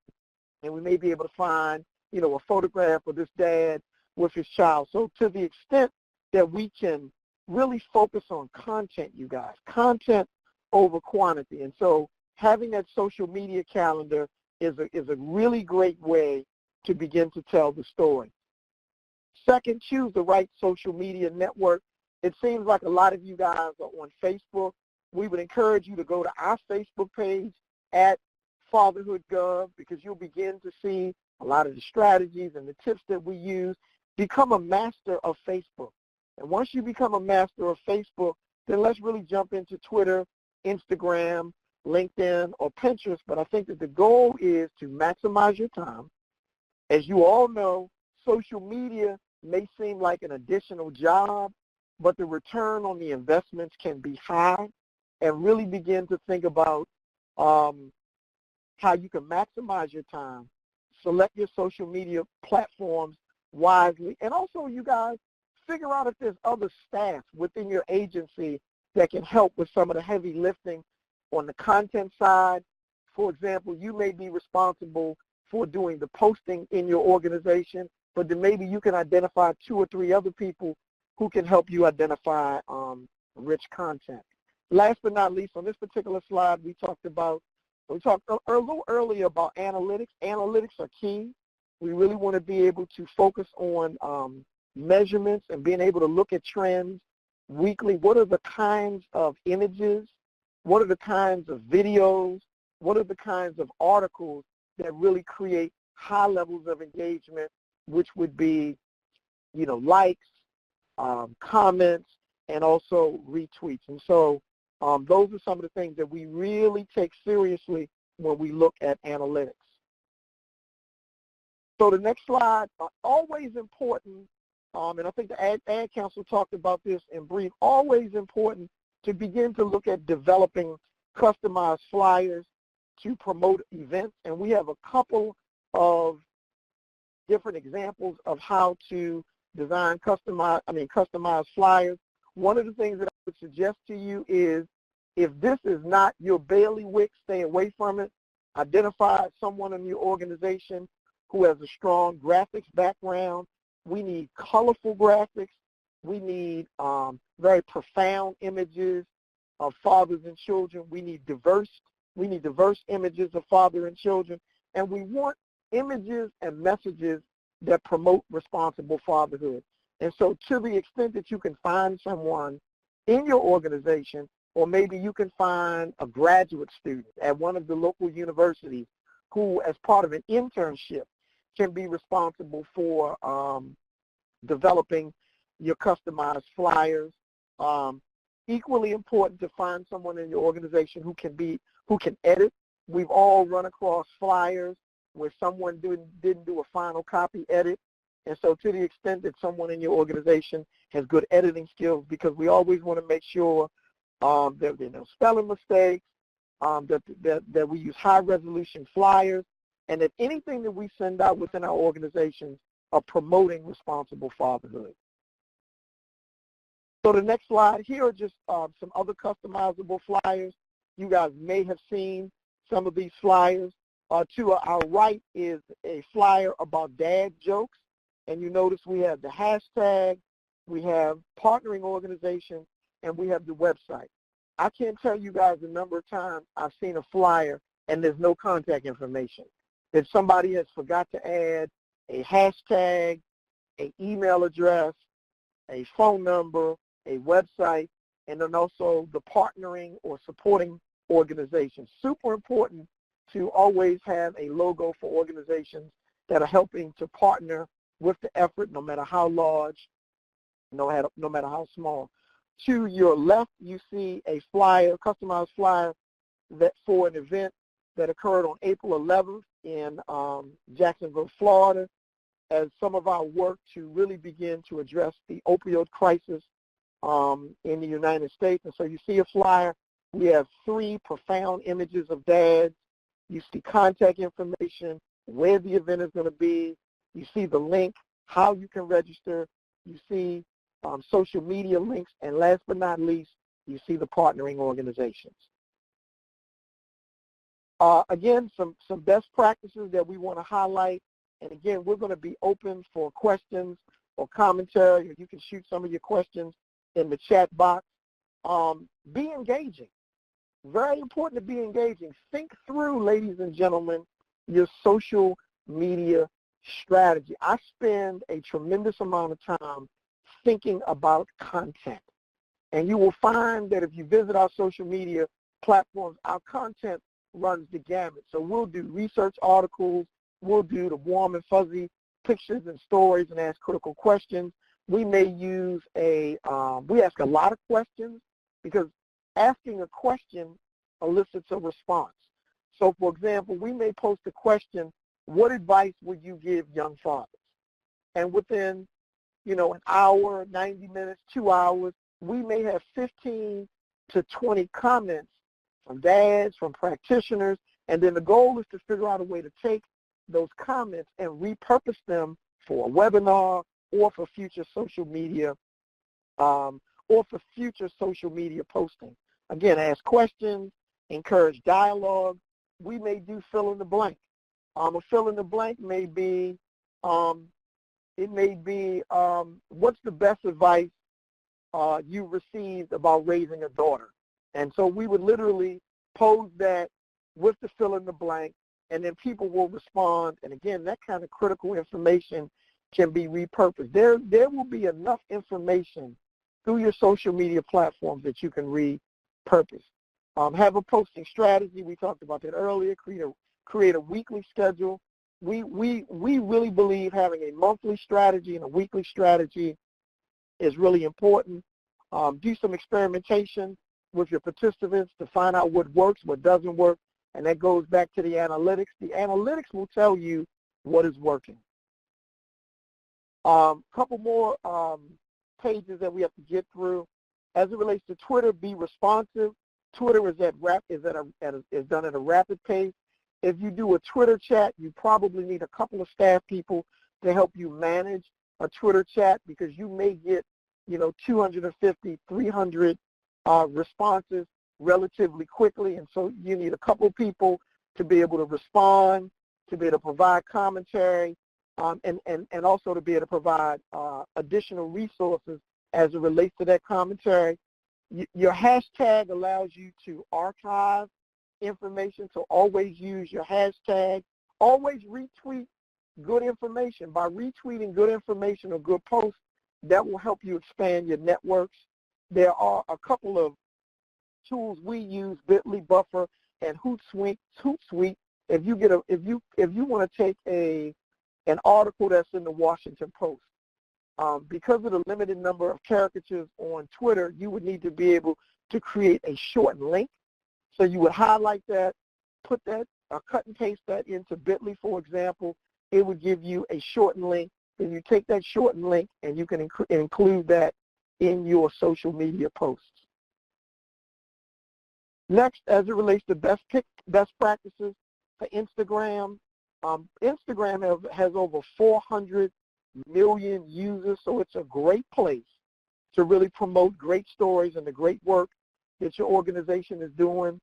and we may be able to find, a photograph of this dad with his child. So to the extent that we can really focus on content, you guys, content over quantity. And so having that social media calendar is a really great way to begin to tell the story. Second, choose the right social media network. It seems like a lot of you guys are on Facebook. We would encourage you to go to our Facebook page at Fatherhood.gov, because you'll begin to see a lot of the strategies and the tips that we use. Become a master of Facebook. And once you become a master of Facebook, then let's really jump into Twitter, Instagram, LinkedIn, or Pinterest. But I think that the goal is to maximize your time. As you all know, social media may seem like an additional job, but the return on the investments can be high, and really begin to think about how you can maximize your time, select your social media platforms wisely, and also, you guys, figure out if there's other staff within your agency that can help with some of the heavy lifting on the content side. For example, you may be responsible for doing the posting in your organization, but then maybe you can identify 2 or 3 other people who can help you identify rich content. Last but not least, on this particular slide, we talked a little earlier about analytics. Analytics are key. We really want to be able to focus on measurements and being able to look at trends weekly. What are the kinds of images? What are the kinds of videos? What are the kinds of articles that really create high levels of engagement, which would be, likes, comments, and also retweets. And so those are some of the things that we really take seriously when we look at analytics. So the next slide, always important, and I think the Ad Council talked about this in brief, always important to begin to look at developing customized flyers to promote events. And we have a couple of different examples of how to design customized flyers. One of the things that I would suggest to you is, if this is not your bailiwick, stay away from it. Identify someone in your organization who has a strong graphics background. We need colorful graphics. We need very profound images of fathers and children. We need diverse images of father and children. And we want images and messages that promote responsible fatherhood. And so to the extent that you can find someone in your organization, or maybe you can find a graduate student at one of the local universities who, as part of an internship, can be responsible for developing your customized flyers. Equally important to find someone in your organization who can edit. We've all run across flyers where someone didn't do a final copy edit. And so to the extent that someone in your organization has good editing skills, because we always want to make sure that there are no spelling mistakes, that we use high-resolution flyers, and that anything that we send out within our organizations are promoting responsible fatherhood. So the next slide, here are just some other customizable flyers. You guys may have seen some of these flyers. To our right is a flyer about dad jokes, and you notice we have the hashtag, we have partnering organizations, and we have the website. I can't tell you guys the number of times I've seen a flyer and there's no contact information. If somebody has forgot to add a hashtag, an email address, a phone number, a website, and then also the partnering or supporting organizations. Super important to always have a logo for organizations that are helping to partner with the effort, no matter how large, no matter how small. To your left, you see a flyer, customized flyer that for an event that occurred on April 11th in Jacksonville, Florida, as some of our work to really begin to address the opioid crisis in the United States. And so you see a flyer. We have 3 profound images of dads. You see contact information, where the event is going to be. You see the link, how you can register. You see social media links. And last but not least, you see the partnering organizations. Again, some best practices that we want to highlight. And again, we're going to be open for questions or commentary. You can shoot some of your questions in the chat box. Be engaging. Very important to be engaging. Think through, ladies and gentlemen, your social media strategy. I spend a tremendous amount of time thinking about content. And you will find that if you visit our social media platforms, our content runs the gamut. So we'll do research articles, we'll do the warm and fuzzy pictures and stories and ask critical questions. we may use we ask a lot of questions because asking a question elicits a response. So, for example, we may post a question, what advice would you give young fathers? And within, an hour, 90 minutes, 2 hours, we may have 15 to 20 comments from dads, from practitioners, and then the goal is to figure out a way to take those comments and repurpose them for a webinar or for future social media posting. Again, ask questions, encourage dialogue. We may do fill in the blank. A fill in the blank may be, what's the best advice you received about raising a daughter? And so we would literally pose that with the fill in the blank, and then people will respond. And again, that kind of critical information can be repurposed. There will be enough information through your social media platforms that you can repurpose. Have a posting strategy. We talked about that earlier. Create a weekly schedule. We really believe having a monthly strategy and a weekly strategy is really important. Do some experimentation with your participants to find out what works, what doesn't work, and that goes back to the analytics. The analytics will tell you what is working. Couple more pages that we have to get through. As it relates to Twitter, be responsive. Twitter is done at a rapid pace. If you do a Twitter chat, you probably need a couple of staff people to help you manage a Twitter chat because you may get 250, 300 responses relatively quickly, and so you need a couple people to be able to respond, to be able to provide commentary, and also to be able to provide additional resources as it relates to that commentary. Your hashtag allows you to archive information, so always use your hashtag. Always retweet good information. By retweeting good information or good posts, that will help you expand your networks. There are a couple of tools we use, Bitly, Buffer, and Hootsuite. If you want to take an article that's in the Washington Post, because of the limited number of caricatures on Twitter, you would need to be able to create a shortened link. So you would highlight that, put that, cut and paste that into Bitly, for example. It would give you a shortened link. Then you take that shortened link and you can include that in your social media posts. Next, as it relates to best practices for Instagram, Instagram has over 400 million users, so it's a great place to really promote great stories and the great work that your organization is doing.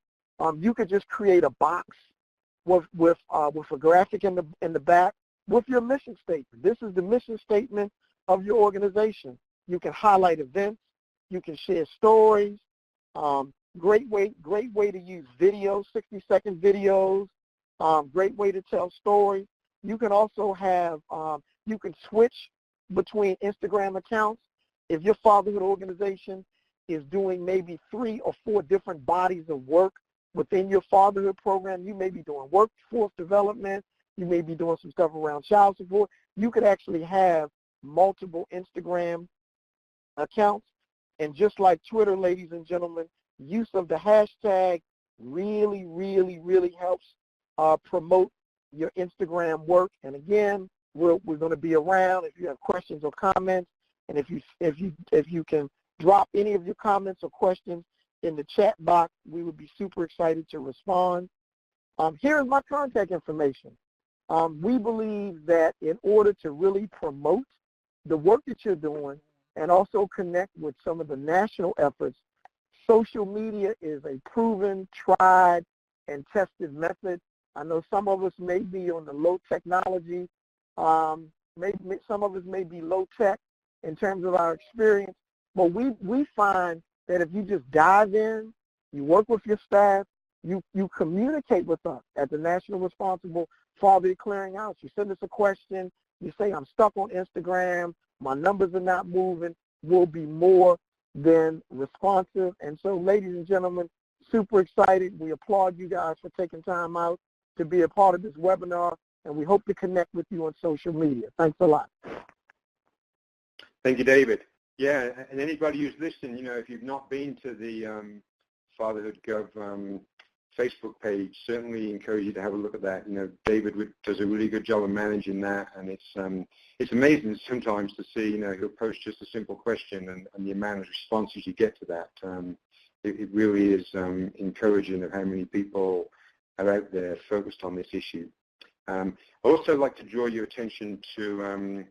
You could just create a box with a graphic in the back with your mission statement. This is the mission statement of your organization. You can highlight events. You can share stories. Great way to use videos, 60-second videos. Great way to tell stories. You can also have, you can switch between Instagram accounts. If your fatherhood organization is doing maybe 3 or 4 different bodies of work within your fatherhood program, you may be doing workforce development, you may be doing some stuff around child support. You could actually have multiple Instagram accounts. And just like Twitter, ladies and gentlemen, use of the hashtag really, really, really helps promote your Instagram work. And again, we're going to be around if you have questions or comments. And if you can drop any of your comments or questions in the chat box, we would be super excited to respond. Here is my contact information. We believe that in order to really promote the work that you're doing and also connect with some of the national efforts, social media is a proven, tried, and tested method. I know some of us may be on the low technology, maybe some of us may be low tech in terms of our experience, but we find that if you just dive in, you work with your staff, you communicate with us at the National Responsible Fatherhood Clearinghouse. You send us a question, you say, I'm stuck on Instagram, my numbers are not moving, we'll be more than responsive. And so, ladies and gentlemen, super excited. We applaud you guys for taking time out to be a part of this webinar, and we hope to connect with you on social media. Thanks a lot. Thank you, David. Yeah, and anybody who's listening, if you've not been to the Fatherhood.gov Facebook page, certainly encourage you to have a look at that. David does a really good job of managing that, and it's amazing sometimes to see, he'll post just a simple question and the amount of responses you get to that. It really is encouraging of how many people are out there focused on this issue. I'd also like to draw your attention to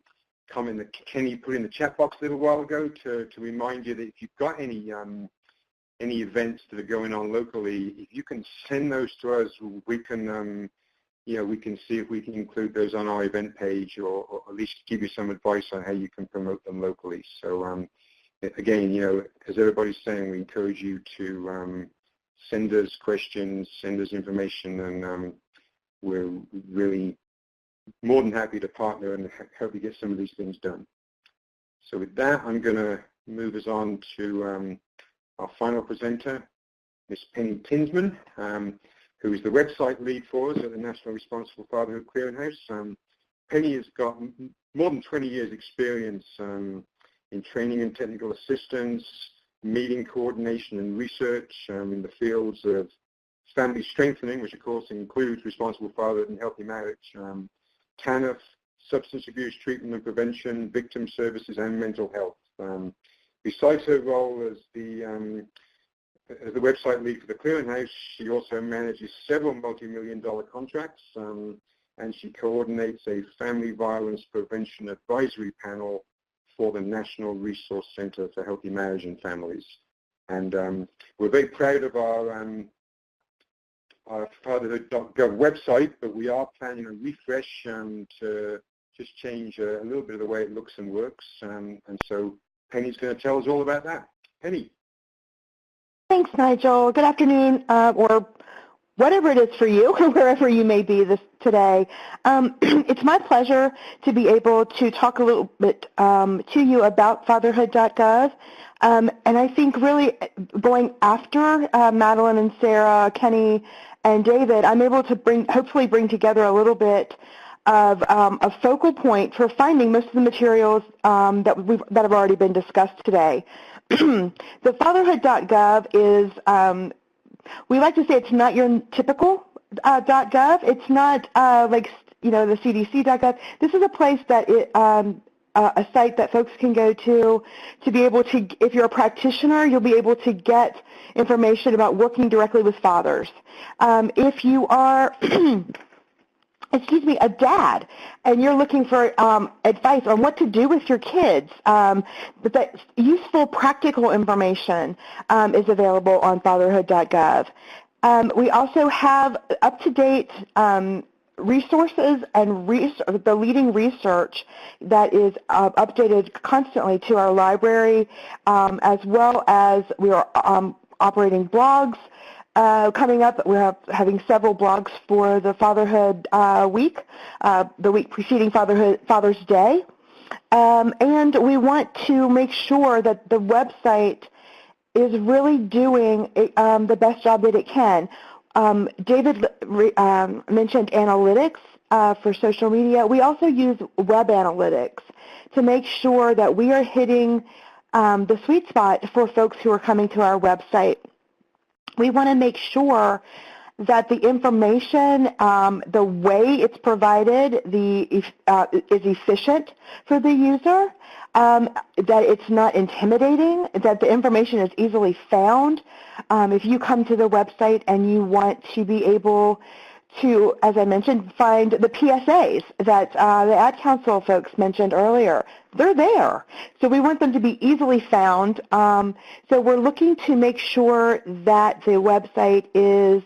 comment that Kenny put in the chat box a little while ago to remind you that if you've got any events that are going on locally, if you can send those to us, we can we can see if we can include those on our event page, or at least give you some advice on how you can promote them locally. So again, as everybody's saying, we encourage you to send us questions, send us information, and we're really more than happy to partner and help you get some of these things done. So with that, I'm going to move us on to our final presenter, Ms. Penny Tinsman, who is the website lead for us at the National Responsible Fatherhood Clearinghouse. Penny has got more than 20 years experience in training and technical assistance, meeting coordination and research in the fields of family strengthening, which of course includes responsible fatherhood and healthy marriage, TANF, substance abuse treatment and prevention, victim services, and mental health. Besides her role as the website lead for the Clearinghouse, she also manages several multi-million-dollar contracts, and she coordinates a family violence prevention advisory panel for the National Resource Center for Healthy Marriage and Families. And we're very proud of our Fatherhood.gov website, but we are planning a refresh to just change a little bit of the way it looks and works. And so Penny's going to tell us all about that. Penny. Thanks, Nigel. Good afternoon, or whatever it is for you, wherever you may be today. It's my pleasure to be able to talk a little bit to you about Fatherhood.gov. And I think really going after Madeline and Sarah, Kenny, and David, I'm able to hopefully bring together a little bit of a focal point for finding most of the materials that have already been discussed today. The Fatherhood.gov is, we like to say it's not your typical .gov. It's not like, the CDC.gov. This is a place that a site that folks can go to be able to, if you're a practitioner, you'll be able to get information about working directly with fathers. If you are a dad, and you're looking for advice on what to do with your kids, that useful, practical information is available on Fatherhood.gov. We also have up-to-date resources and the leading research that is updated constantly to our library, as well as we are operating blogs. Coming up, we're having several blogs for the Fatherhood Week, the week preceding Father's Day. And we want to make sure that the website is really doing the best job that it can. David mentioned analytics for social media. We also use web analytics to make sure that we are hitting the sweet spot for folks who are coming to our website. We want to make sure that the information, the way it's provided, is efficient for the user, that it's not intimidating, that the information is easily found. If you come to the website and you want to be able to, as I mentioned, find the PSAs that the Ad Council folks mentioned earlier, they're there. So we want them to be easily found. So we're looking to make sure that the website is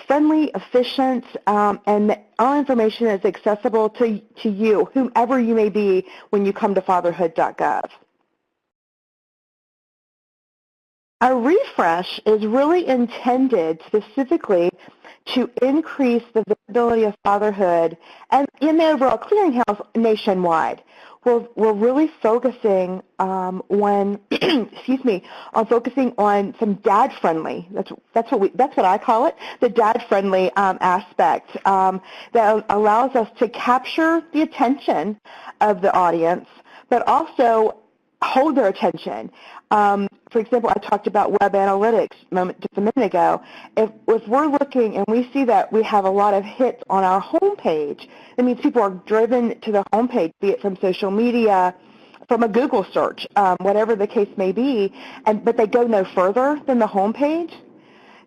friendly, efficient, and that all information is accessible to you, whomever you may be, when you come to Fatherhood.gov. Our refresh is really intended specifically to increase the visibility of fatherhood and in the overall clearinghouse nationwide. We're really focusing on focusing on some dad-friendly. That's what I call it, the dad-friendly aspect that allows us to capture the attention of the audience, but also hold their attention. For example, I talked about web analytics just a minute ago. If we're looking and we see that we have a lot of hits on our homepage, that means people are driven to the homepage, be it from social media, from a Google search, whatever the case may be, but they go no further than the homepage,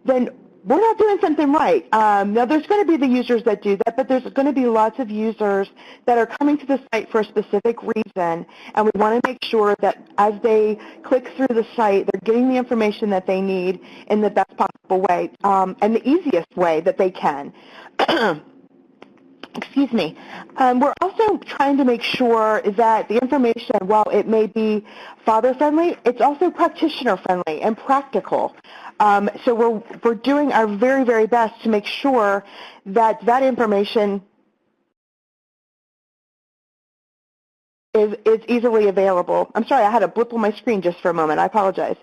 then we're not doing something right. Now, there's going to be the users that do that, but there's going to be lots of users that are coming to the site for a specific reason, and we want to make sure that as they click through the site, they're getting the information that they need in the best possible way and the easiest way that they can. Excuse me. We're also trying to make sure that the information, while it may be father-friendly, it's also practitioner-friendly and practical. So we're doing our very, very best to make sure that that information is easily available. I'm sorry, I had a blip on my screen just for a moment. I apologize.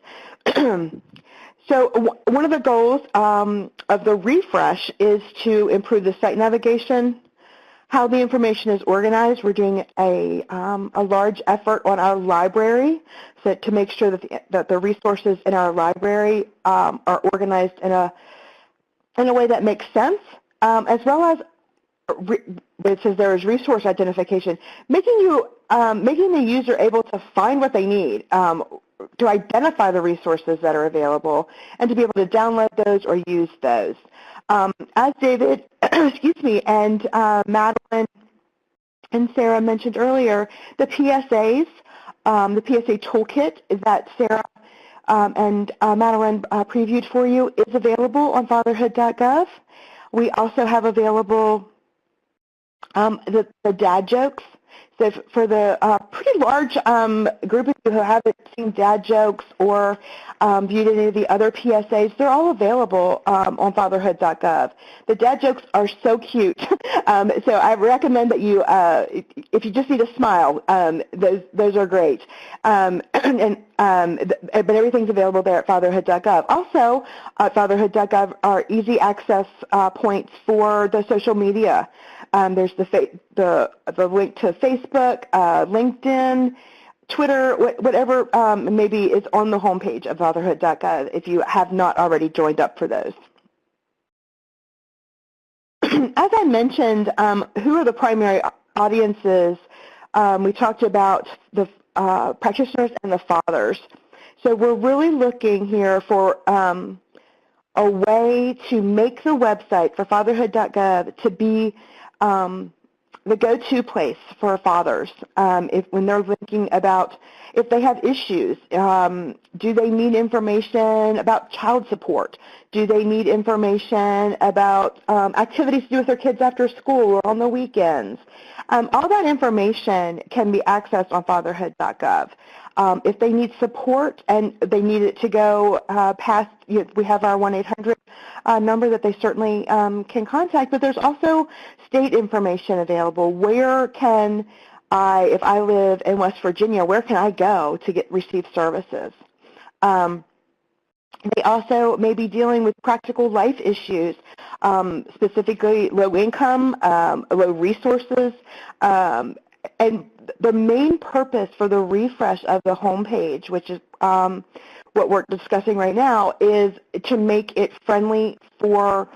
So one of the goals of the refresh is to improve the site navigation, how the information is organized. We're doing a large effort on our library to make sure that the resources in our library are organized in a way that makes sense, as well as it says there is resource identification, making the user able to find what they need, to identify the resources that are available, and to be able to download those or use those. As David, excuse me, and Madeline and Sarah mentioned earlier, the PSAs, the PSA toolkit that Sarah and Madeline previewed for you is available on Fatherhood.gov. We also have available the dad jokes. So for the pretty large group of you who haven't seen dad jokes or viewed any of the other PSAs, they're all available on Fatherhood.gov. The dad jokes are so cute. So I recommend that you, if you just need a smile, those are great. But everything's available there at Fatherhood.gov. Also, at Fatherhood.gov are easy access points for the social media. There's the link to Facebook, LinkedIn, Twitter, whatever maybe is on the homepage of Fatherhood.gov if you have not already joined up for those. As I mentioned, who are the primary audiences? We talked about the practitioners and the fathers. So we're really looking here for a way to make the website for Fatherhood.gov to be the go-to place for fathers when they're thinking about if they have issues. Do they need information about child support? Do they need information about activities to do with their kids after school or on the weekends? All that information can be accessed on Fatherhood.gov. If they need support and they need it to go past, we have our 1-800 number that they certainly can contact, but there's also state information available. Where can I, if I live in West Virginia, where can I go to receive services? They also may be dealing with practical life issues, specifically low income, low resources, and the main purpose for the refresh of the homepage, which is what we're discussing right now, is to make it friendly for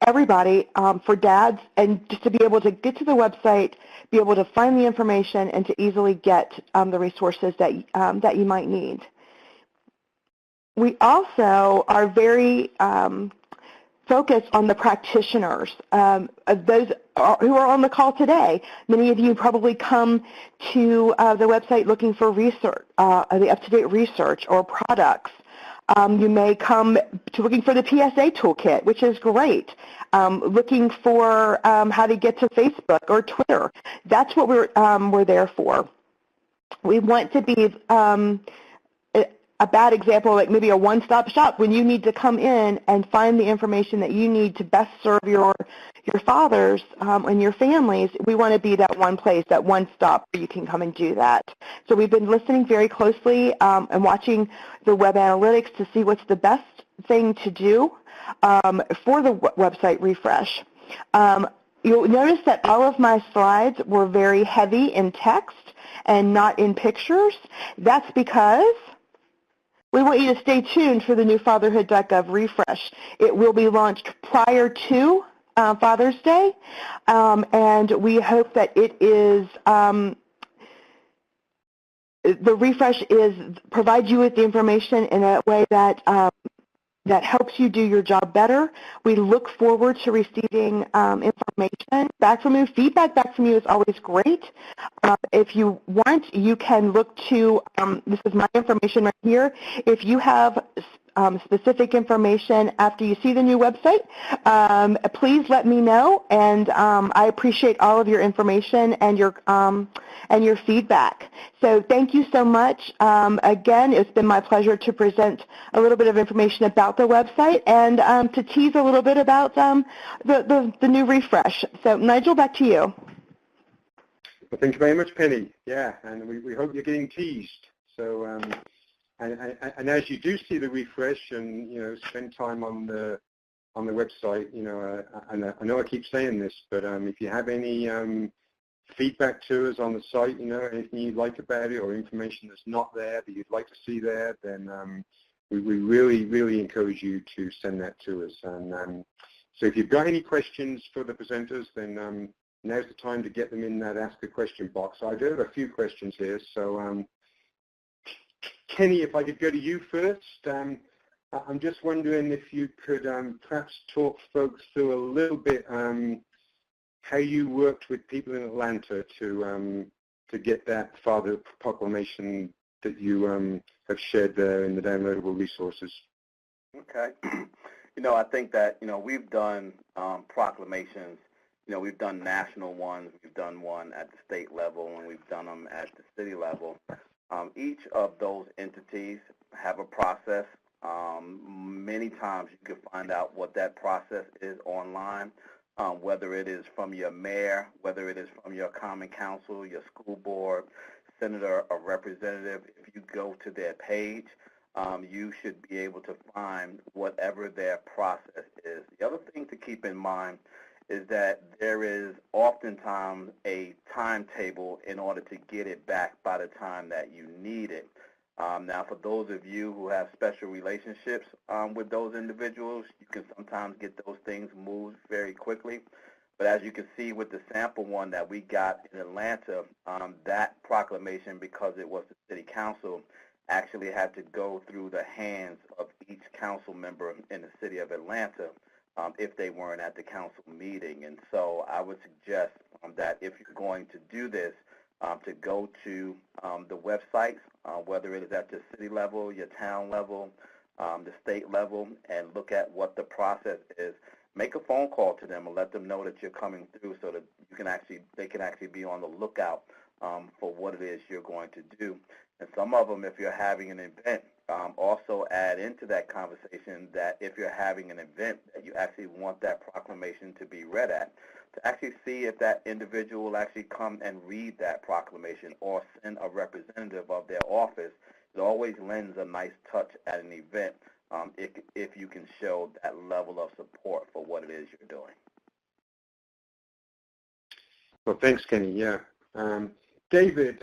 everybody, for dads, and just to be able to get to the website, be able to find the information, and to easily get the resources that you might need. We also are very focused on the practitioners, those who are on the call today. Many of you probably come to the website looking for research, the up-to-date research or products. You may come to looking for the PSA toolkit, which is great. Looking for how to get to Facebook or Twitter. That's what we're there for. We want to be a bad example, like maybe a one-stop shop when you need to come in and find the information that you need to best serve your fathers and your families. We want to be that one place, that one stop where you can come and do that. So we've been listening very closely and watching the web analytics to see what's the best thing to do for the website refresh. You'll notice that all of my slides were very heavy in text, and not in pictures. That's because we want you to stay tuned for the new Fatherhood.gov refresh. It will be launched prior to Father's Day, and we hope that it is the refresh provides you with the information in a way that that helps you do your job better. We look forward to receiving information back from you. Feedback back from you is always great. If you want, you can look to, this is my information right here. If you have specific information after you see the new website, please let me know, and I appreciate all of your information and your feedback. So thank you so much. Again, it's been my pleasure to present a little bit of information about the website and to tease a little bit about the new refresh. So Nigel, back to you. Well, thank you very much, Penny. Yeah, and we hope you're getting teased. So, and as you do see the refresh and, you know, spend time on the website, you know, I know I keep saying this, but if you have any feedback to us on the site, you know, anything you'd like about it or information that's not there that you'd like to see there, then we really, really encourage you to send that to us. And so if you've got any questions for the presenters, then now's the time to get them in that Ask a Question box. I do have a few questions here. So Kenny, if I could go to you first. I'm just wondering if you could perhaps talk folks through a little bit how you worked with people in Atlanta to get that Father Proclamation that you have shared there in the downloadable resources. Okay. You know, I think that, you know, we've done proclamations. You know, we've done national ones, we've done one at the state level, and we've done them at the city level. Each of those entities have a process. Many times you can find out what that process is online, whether it is from your mayor, whether it is from your common council, your school board, senator, or representative. If you go to their page, you should be able to find whatever their process is. The other thing to keep in mind is that there is oftentimes a timetable in order to get it back by the time that you need it. Now, for those of you who have special relationships with those individuals, you can sometimes get those things moved very quickly. But as you can see with the sample one that we got in Atlanta, that proclamation, because it was the city council, actually had to go through the hands of each council member in the city of Atlanta if they weren't at the council meeting. And so I would suggest that if you're going to do this, to go to the websites, whether it is at the city level, your town level, the state level, and look at what the process is. Make a phone call to them and let them know that you're coming through, so that they can actually be on the lookout for what it is you're going to do. And some of them, if you're having an event, also add into that conversation that if you're having an event that you actually want that proclamation to be read at, to actually see if that individual will actually come and read that proclamation or send a representative of their office. It always lends a nice touch at an event if you can show that level of support for what it is you're doing. Well, thanks, Kenny. Yeah. David,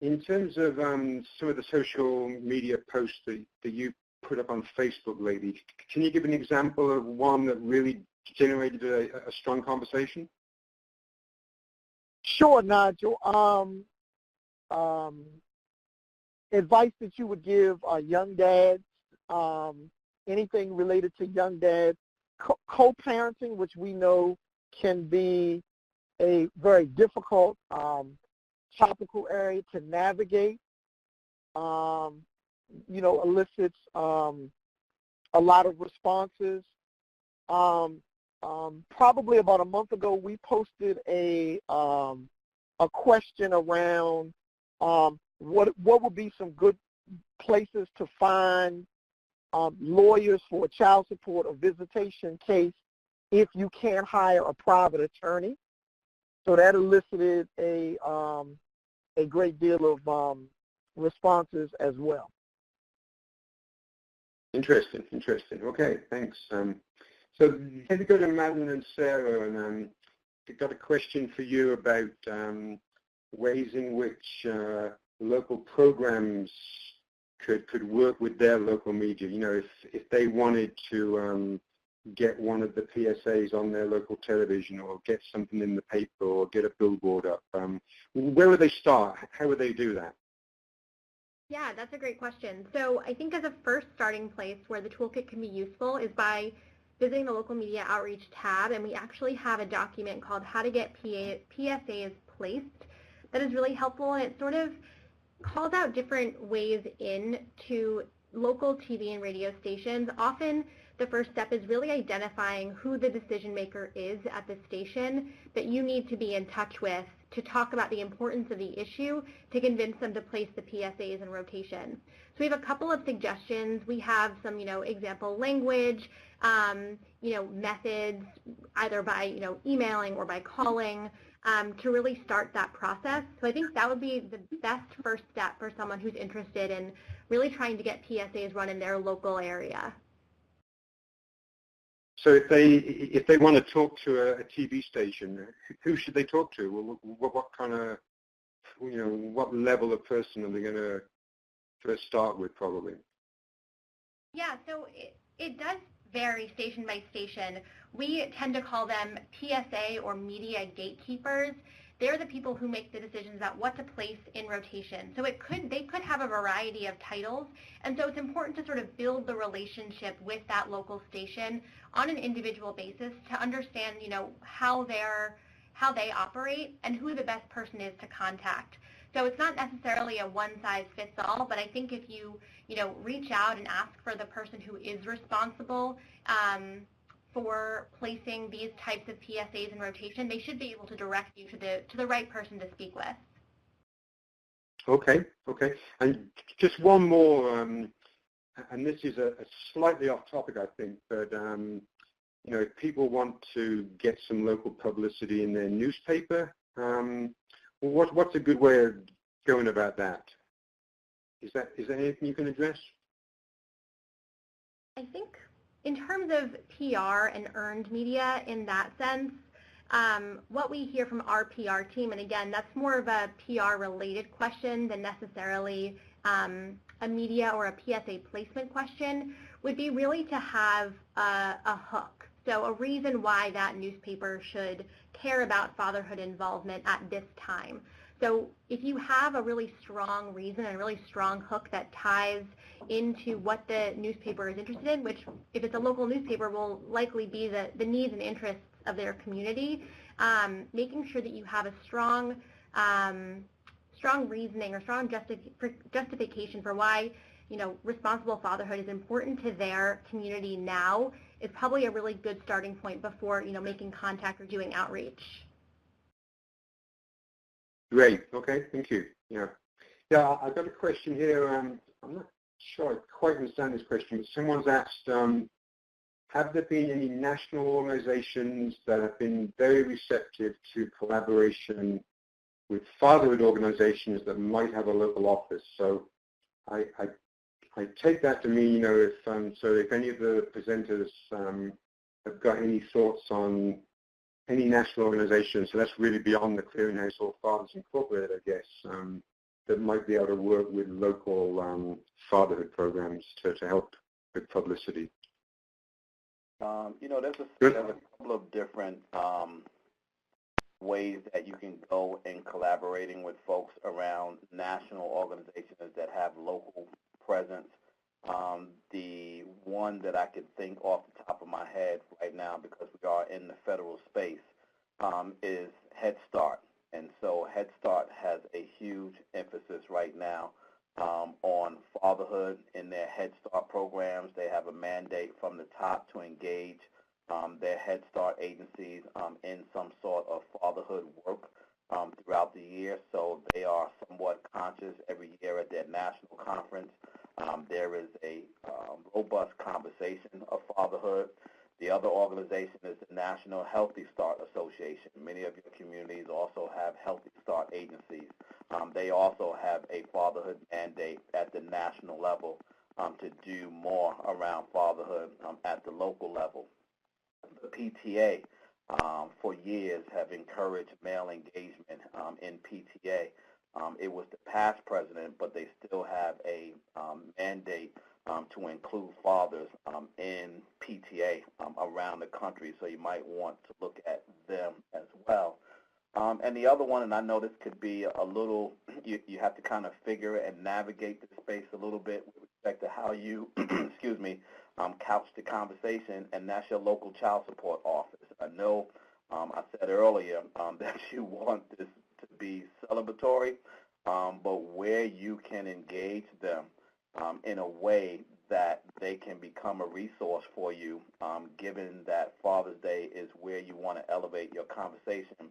in terms of some of the social media posts that you put up on Facebook lately, can you give an example of one that really generated a strong conversation? Sure, Nigel. Advice that you would give young dads, anything related to young dads, co-parenting, which we know can be a very difficult topical area to navigate, you know, elicits a lot of responses. Probably about a month ago, we posted a question around what would be some good places to find lawyers for a child support or visitation case if you can't hire a private attorney. So that elicited a great deal of responses as well. Interesting. Okay, thanks. So let me go to Madeline and Sarah, and I've got a question for you about ways in which local programs could work with their local media. You know, if they wanted to get one of the PSAs on their local television or get something in the paper or get a billboard up, where would they start? How would they do that? Yeah, that's a great question. So I think as a first starting place where the toolkit can be useful is by visiting the local media outreach tab, and we actually have a document called How to Get PSAs Placed that is really helpful, and it sort of calls out different ways in to local TV and radio stations. Often the first step is really identifying who the decision maker is at the station that you need to be in touch with to talk about the importance of the issue to convince them to place the PSAs in rotation. So we have a couple of suggestions. We have some, example language, methods, either by, emailing or by calling, to really start that process. So I think that would be the best first step for someone who's interested in really trying to get PSAs run in their local area. So if they want to talk to a TV station, who should they talk to? What kind of, what level of person are they going to first start with, probably? Yeah, so it does vary station by station. We tend to call them PSA or media gatekeepers. They're the people who make the decisions about what to place in rotation. So they could have a variety of titles, and so it's important to sort of build the relationship with that local station on an individual basis to understand, how they operate and who the best person is to contact. So it's not necessarily a one-size-fits-all, but I think if you, reach out and ask for the person who is responsible for placing these types of PSAs in rotation, they should be able to direct you to the right person to speak with. Okay. And just one more, and this is a slightly off topic, I think, but if people want to get some local publicity in their newspaper, what's a good way of going about that? Is there anything you can address? I think in terms of PR and earned media in that sense, what we hear from our PR team, and again, that's more of a PR-related question than necessarily a media or a PSA placement question, would be really to have a hook. So a reason why that newspaper should care about fatherhood involvement at this time. So if you have a really strong reason and a really strong hook that ties into what the newspaper is interested in, which if it's a local newspaper will likely be the needs and interests of their community, making sure that you have a strong reasoning or strong justification for why responsible fatherhood is important to their community now is probably a really good starting point before making contact or doing outreach. Great. Okay. Thank you. Yeah. I've got a question here. I'm not sure I quite understand this question, but someone's asked, have there been any national organizations that have been very receptive to collaboration with fatherhood organizations that might have a local office? So I take that to mean, if any of the presenters have got any thoughts on any national organization, so that's really beyond the Clearinghouse or Fathers Incorporated, I guess, that might be able to work with local fatherhood programs to help with publicity. There's a couple of different ways that you can go in collaborating with folks around national organizations that have local presence. The one that I could think off the top of my head right now, because we are in the federal space, is Head Start. And so Head Start has a huge emphasis right now on fatherhood in their Head Start programs. They have a mandate from the top to engage their Head Start agencies in some sort of fatherhood work throughout the year. So they are somewhat conscious every year at their national conference. There is a robust conversation of fatherhood. The other organization is the National Healthy Start Association. Many of your communities also have Healthy Start agencies. They also have a fatherhood mandate at the national level to do more around fatherhood at the local level. The PTA for years have encouraged male engagement in PTA. It was the past president, but they still have a mandate to include fathers in PTA around the country, so you might want to look at them as well. And the other one, and I know this could be a little, you have to kind of figure and navigate the space a little bit with respect to how you, excuse me, couch the conversation, and that's your local child support office. I know I said earlier that you want this to be celebratory, but where you can engage them in a way that they can become a resource for you, given that Father's Day is where you want to elevate your conversation.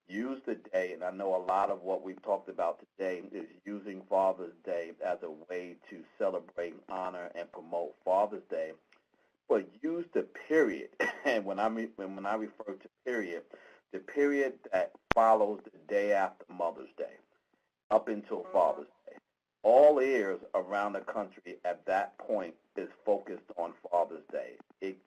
Use the day, and I know a lot of what we've talked about today is using Father's Day as a way to celebrate, honor, and promote Father's Day. But use the period, and when I refer to period, the period that follows the day after Mother's Day, up until Father's Day. All ears around the country at that point is focused on Father's Day. It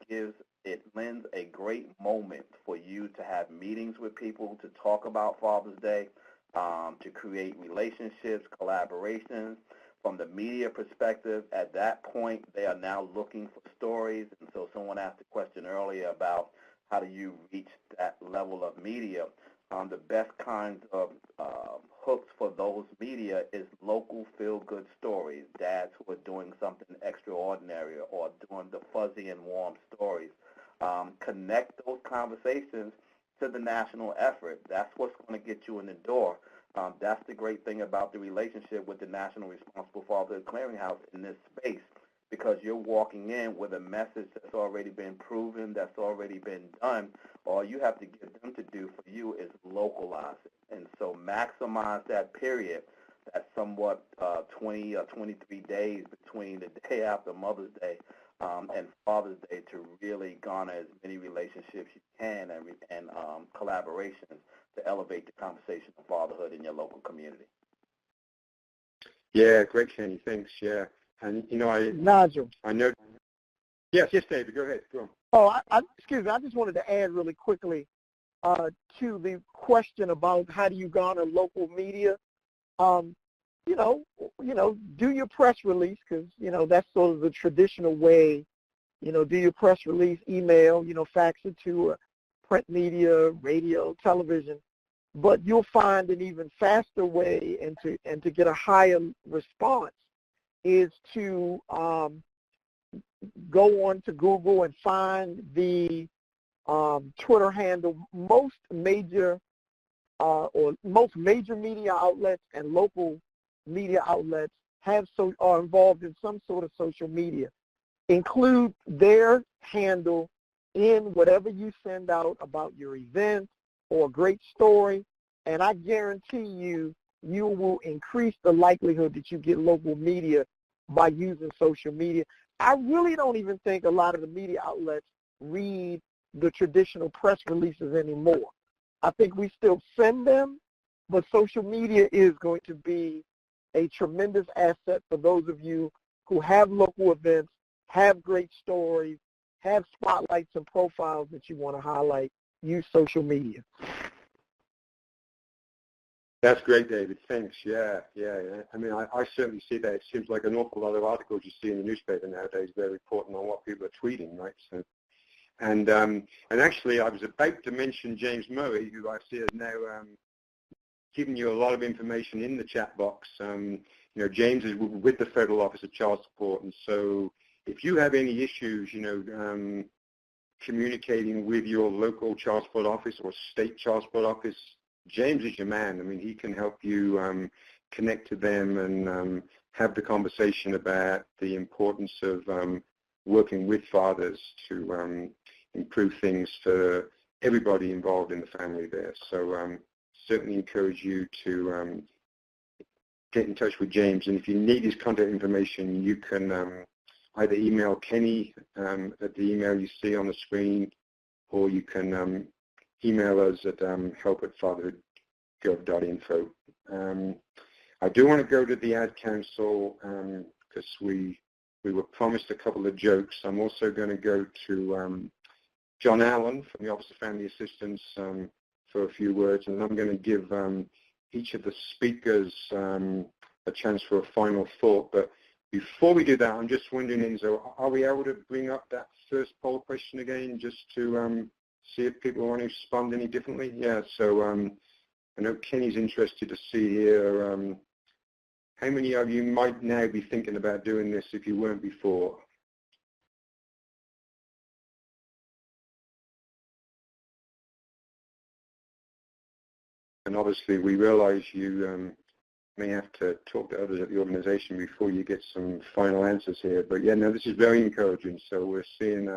lends a great moment for you to have meetings with people, to talk about Father's Day, to create relationships, collaborations. From the media perspective, at that point, they are now looking for stories. And so someone asked a question earlier about how do you reach that level of media. The best kinds of hooks for those media is local feel-good stories, dads who are doing something extraordinary or doing the fuzzy and warm stories. Connect those conversations to the national effort. That's what's going to get you in the door. That's the great thing about the relationship with the National Responsible Fatherhood Clearinghouse in this space, because you're walking in with a message that's already been proven, that's already been done. All you have to get them to do for you is localize it. And so maximize that period, that somewhat 20 or 23 days between the day after Mother's Day and Father's Day to really garner as many relationships you can and collaborations to elevate the conversation of fatherhood in your local community. Yeah, great, Kenny. Thanks. Yeah. And, Nigel. I know. Yes, David. Go ahead. Go on. Oh, excuse me. I just wanted to add really quickly to the question about how do you garner local media. Do your press release, because, that's sort of the traditional way. Do your press release, email, fax it to print media, radio, television. But you'll find an even faster way and to get a higher response is to go on to Google and find the Twitter handle. Most major media outlets and local media outlets are involved in some sort of social media. Include their handle in whatever you send out about your event or a great story, and I guarantee you will increase the likelihood that you get local media by using social media. I really don't even think a lot of the media outlets read the traditional press releases anymore. I think we still send them, but social media is going to be a tremendous asset for those of you who have local events, have great stories, have spotlights and profiles that you want to highlight. Use social media. That's great, David. Thanks. Yeah. I mean, I certainly see that. It seems like an awful lot of articles you see in the newspaper nowadays, they're reporting on what people are tweeting, right? So, and actually, I was about to mention James Murray, who I see is now giving you a lot of information in the chat box. James is with the Federal Office of Child Support, and so if you have any issues, communicating with your local child support office or state child support office, James is your man. I mean, he can help you connect to them and have the conversation about the importance of working with fathers to improve things for everybody involved in the family there. So certainly encourage you to get in touch with James. And if you need his contact information, you can either email Kenny at the email you see on the screen, or you can email us at help@fatherhood.gov.info. I do want to go to the Ad Council because we were promised a couple of jokes. I'm also going to go to John Allen from the Office of Family Assistance for a few words, and I'm going to give each of the speakers a chance for a final thought. But before we do that, I'm just wondering, Enzo, are we able to bring up that first poll question again, just to see if people want to respond any differently? Yeah, so I know Kenny's interested to see here how many of you might now be thinking about doing this if you weren't before. And obviously, we realize you may have to talk to others at the organization before you get some final answers here. But yeah, no, this is very encouraging. So we're seeing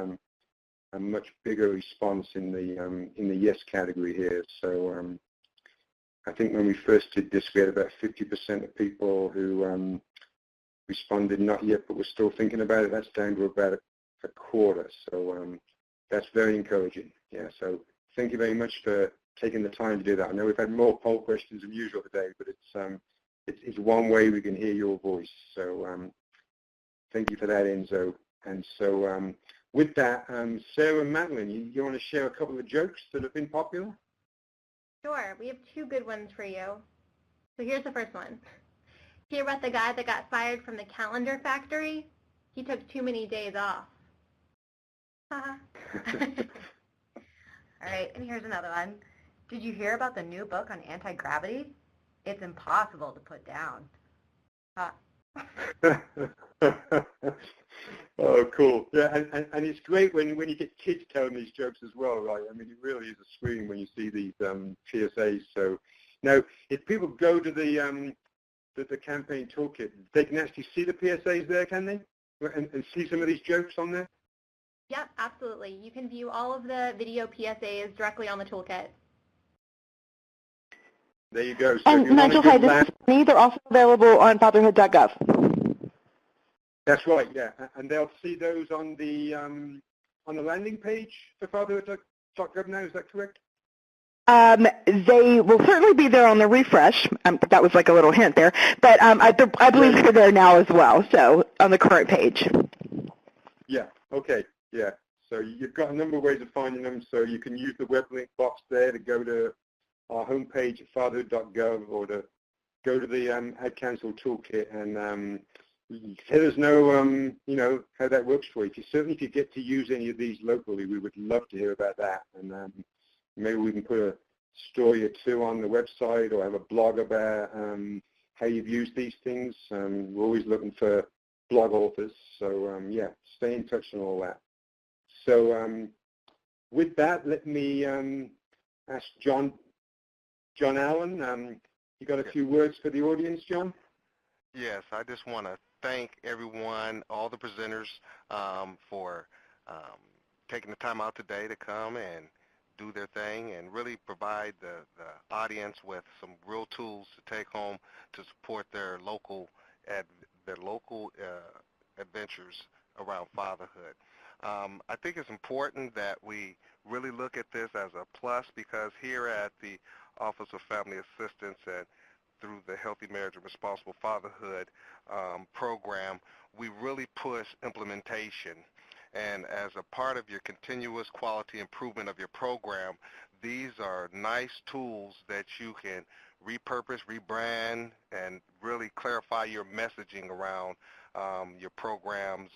a much bigger response in the yes category here. So I think when we first did this, we had about 50% of people who responded not yet, but were still thinking about it. That's down to about a quarter. So that's very encouraging. Yeah. So thank you very much for taking the time to do that. I know we've had more poll questions than usual today, but it's one way we can hear your voice. So thank you for that, Enzo. And so with that, Sarah and Madeline, you want to share a couple of jokes that have been popular? Sure. We have two good ones for you. So here's the first one. Hear about the guy that got fired from the calendar factory? He took too many days off. Haha. All right, and here's another one. Did you hear about the new book on anti-gravity? It's impossible to put down. Oh, cool. Yeah, and it's great when you get kids telling these jokes as well, right? I mean, it really is a scream when you see these PSAs. So now, if people go to the campaign toolkit, they can actually see the PSAs there, can they? And see some of these jokes on there? Yep, absolutely. You can view all of the video PSAs directly on the toolkit. There you go. So And Nigel, hi, this is Penny. They're also available on Fatherhood.gov. That's right, yeah. And they'll see those on the landing page for Fatherhood.gov now, is that correct? They will certainly be there on the refresh. That was like a little hint there. But I believe they're there now as well, so on the current page. Yeah, okay, yeah. So you've got a number of ways of finding them. So you can use the web link box there to go to our homepage at Fatherhood.gov or to go to the Ad Council Toolkit and let us know, how that works for you. If you get to use any of these locally, we would love to hear about that. And maybe we can put a story or two on the website or have a blog about how you've used these things. We're always looking for blog authors. So, yeah, stay in touch and all that. So with that, let me ask John Allen. You got a few words for the audience, John? Yes, I just want to thank everyone, all the presenters, for taking the time out today to come and do their thing and really provide the audience with some real tools to take home to support their local adventures around fatherhood. I think it's important that we really look at this as a plus because here at the Office of Family Assistance and through the Healthy Marriage and Responsible Fatherhood program, we really push implementation. And as a part of your continuous quality improvement of your program, these are nice tools that you can repurpose, rebrand, and really clarify your messaging around your program's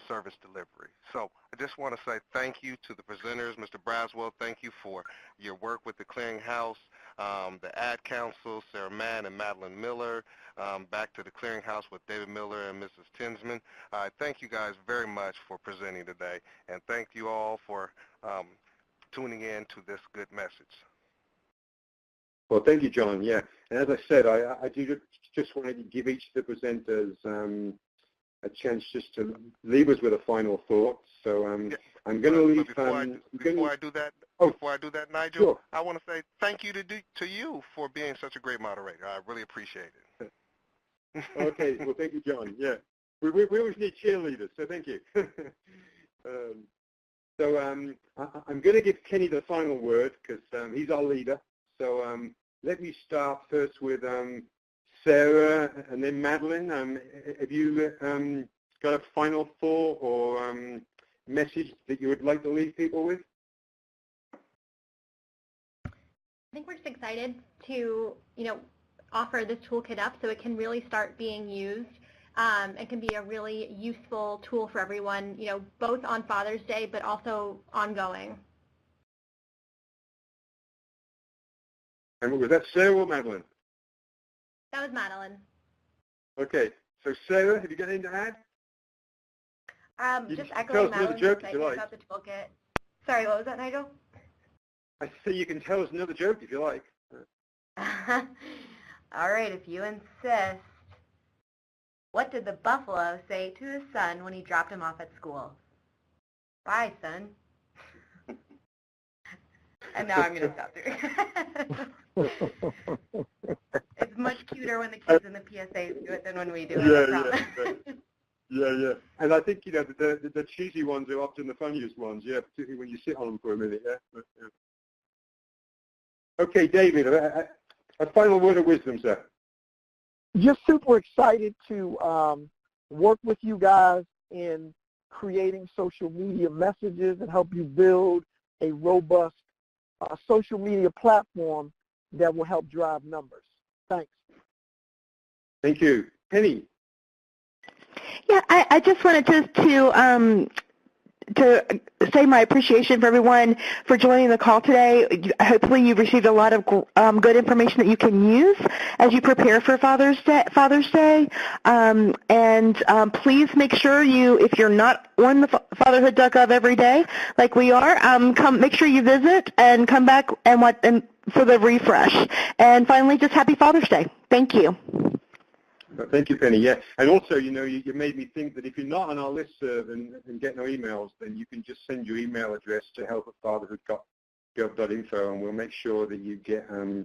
service delivery. So I just want to say thank you to the presenters. Mr. Braswell, thank you for your work with the Clearinghouse, the Ad Council, Sarah Mann and Madeline Miller, back to the Clearinghouse with David Miller and Mrs. Tinsman. Thank you guys very much for presenting today, and thank you all for tuning in to this good message. Well, thank you, John. Yeah, and as I said, I do just wanted to give each of the presenters a chance just to leave us with a final thought. So I'm going to leave. Before I do that, Nigel, sure. I want to say thank you to you for being such a great moderator. I really appreciate it. Okay. Well, thank you, John. Yeah, we always need cheerleaders, so thank you. So I'm going to give Kenny the final word because he's our leader. So let me start first with Sarah and then Madeline. Have you got a final thought or message that you would like to leave people with? I think we're just excited to, offer this toolkit up so it can really start being used. It can be a really useful tool for everyone, both on Father's Day, but also ongoing. And was that Sarah or Madeline? That was Madeline. Okay, so Sarah, have you got anything to add? Just echoing Madeline's excitement like. About the toolkit. Sorry, what was that, Nigel? I say you can tell us another joke if you like. All right, if you insist. What did the buffalo say to his son when he dropped him off at school? Bye, son. And now I'm going to stop there. It's much cuter when the kids in the PSAs do it than when we do it. Yeah. And I think, the cheesy ones are often the funniest ones, particularly when you sit on them for a minute, But, Okay, David, a final word of wisdom, sir. Just super excited to work with you guys in creating social media messages and help you build a robust social media platform that will help drive numbers. Thanks. Thank you. Penny. Yeah, I just wanted to say my appreciation for everyone for joining the call today. Hopefully you've received a lot of good information that you can use as you prepare for Father's Day. Please make sure if you're not on the Fatherhood.gov every day like we are, make sure you visit and come back and for the refresh. And finally, just happy Father's Day. Thank you. Thank you, Penny. Yeah, and also, you made me think that if you're not on our listserv and get no emails, then you can just send your email address to help@fatherhood.gov.info, and we'll make sure that you get all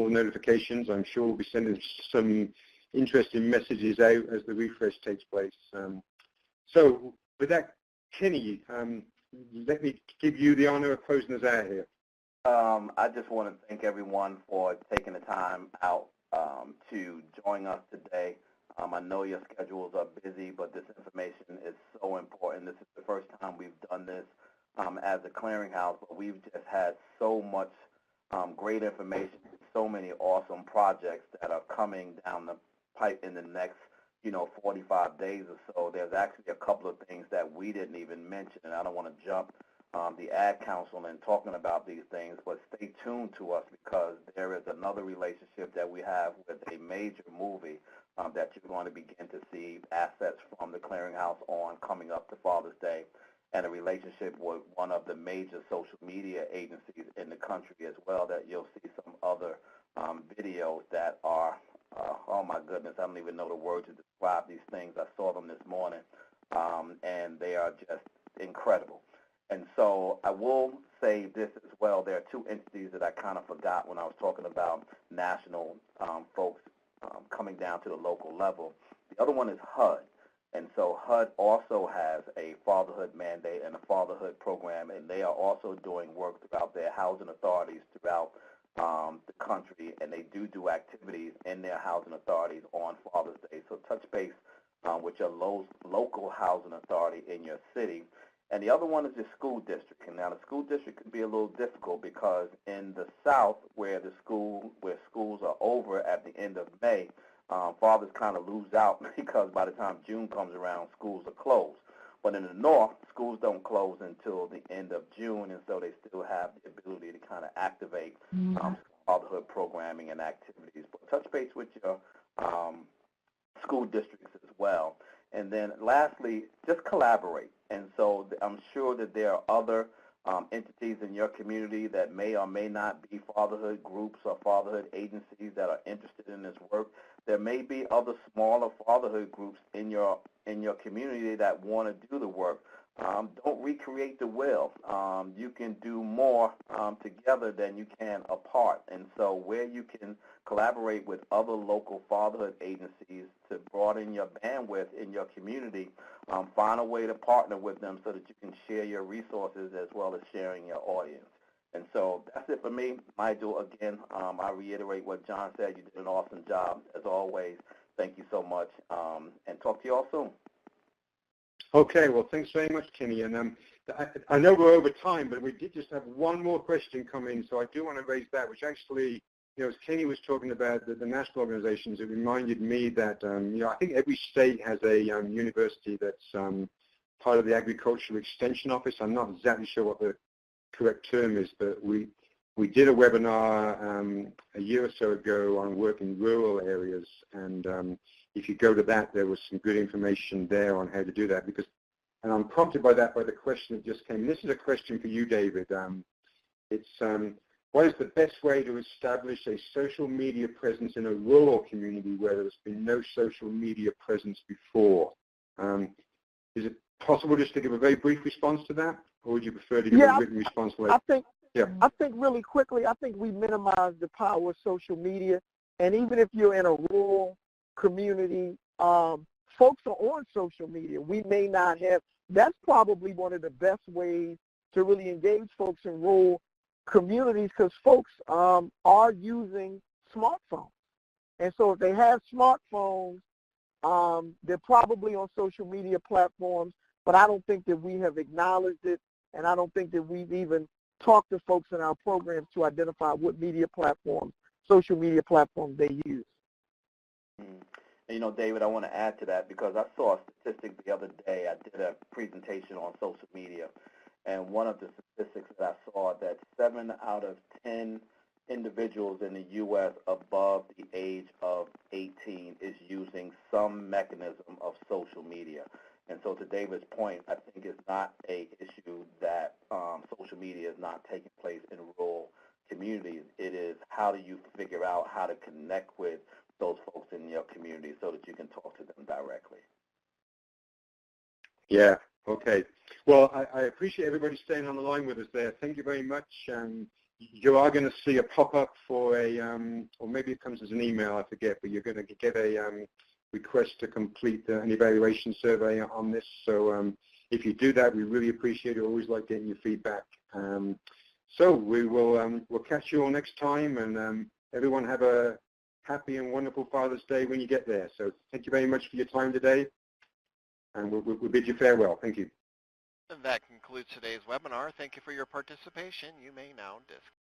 the notifications. I'm sure we'll be sending some interesting messages out as the refresh takes place. So with that, Kenny, let me give you the honor of closing us out here. I just want to thank everyone for taking the time out to join us today. I know your schedules are busy, but this information is so important. This is the first time we've done this as a clearinghouse, but we've just had so much great information, so many awesome projects that are coming down the pipe in the next 45 days or so. There's actually a couple of things that we didn't even mention, and I don't want to jump the Ad Council and talking about these things, but stay tuned to us because there is another relationship that we have with a major movie that you're going to begin to see assets from the Clearinghouse on coming up to Father's Day, and a relationship with one of the major social media agencies in the country as well that you'll see some other videos that are, oh my goodness, I don't even know the word to describe these things. I saw them this morning, and they are just incredible. And so I will say this as well. There are two entities that I kind of forgot when I was talking about national folks coming down to the local level. The other one is HUD. And so HUD also has a fatherhood mandate and a fatherhood program, and they are also doing work throughout their housing authorities throughout the country, and they do activities in their housing authorities on Father's Day. So touch base with your local housing authority in your city. And the other one is the school district. And now the school district can be a little difficult because in the South, where schools are over at the end of May, fathers kind of lose out because by the time June comes around, schools are closed. But in the North, schools don't close until the end of June, and so they still have the ability to kind of activate fatherhood programming and activities. But touch base with your school districts as well. And then lastly, just collaborate. And so I'm sure that there are other entities in your community that may or may not be fatherhood groups or fatherhood agencies that are interested in this work. There may be other smaller fatherhood groups in your community that want to do the work. Don't recreate the wheel. You can do more together than you can apart. And so where you can collaborate with other local fatherhood agencies to broaden your bandwidth in your community, find a way to partner with them so that you can share your resources as well as sharing your audience. And so that's it for me. Nigel, again, I reiterate what John said. You did an awesome job, as always. Thank you so much, and talk to you all soon. Okay, well, thanks very much, Kenny. And I know we're over time, but we did just have one more question come in, so I do want to raise that, which actually, as Kenny was talking about the national organizations, it reminded me that, I think every state has a university that's part of the Agricultural Extension Office. I'm not exactly sure what the correct term is, but we did a webinar a year or so ago on work in rural areas, and if you go to that, there was some good information there on how to do that. And I'm prompted by that by the question that just came in. This is a question for you, David. What is the best way to establish a social media presence in a rural community where there's been no social media presence before? Is it possible just to give a very brief response to that, or would you prefer to give a written response later? I think really quickly, I think we minimize the power of social media. And even if you're in a rural community, folks are on social media. We may not have, that's probably one of the best ways to really engage folks in rural communities, because folks are using smartphones. And so if they have smartphones, they're probably on social media platforms, but I don't think that we have acknowledged it, and I don't think that we've even talked to folks in our programs to identify what media platforms, social media platforms they use. And, David, I want to add to that because I saw a statistic the other day. I did a presentation on social media, and one of the statistics that I saw that 7 out of 10 individuals in the U.S. above the age of 18 is using some mechanism of social media. And so to David's point, I think it's not an issue that social media is not taking place in rural communities. It is how do you figure out how to connect with those folks in your community so that you can talk to them directly. Yeah, okay. Well, I appreciate everybody staying on the line with us there. Thank you very much. You are going to see a pop-up for or maybe it comes as an email, I forget, but you're going to get a request to complete an evaluation survey on this. So if you do that, we really appreciate it. We always like getting your feedback. So we'll catch you all next time, and everyone have a happy and wonderful Father's Day when you get there. So thank you very much for your time today, and we'll bid you farewell. Thank you. And that concludes today's webinar. Thank you for your participation. You may now disconnect.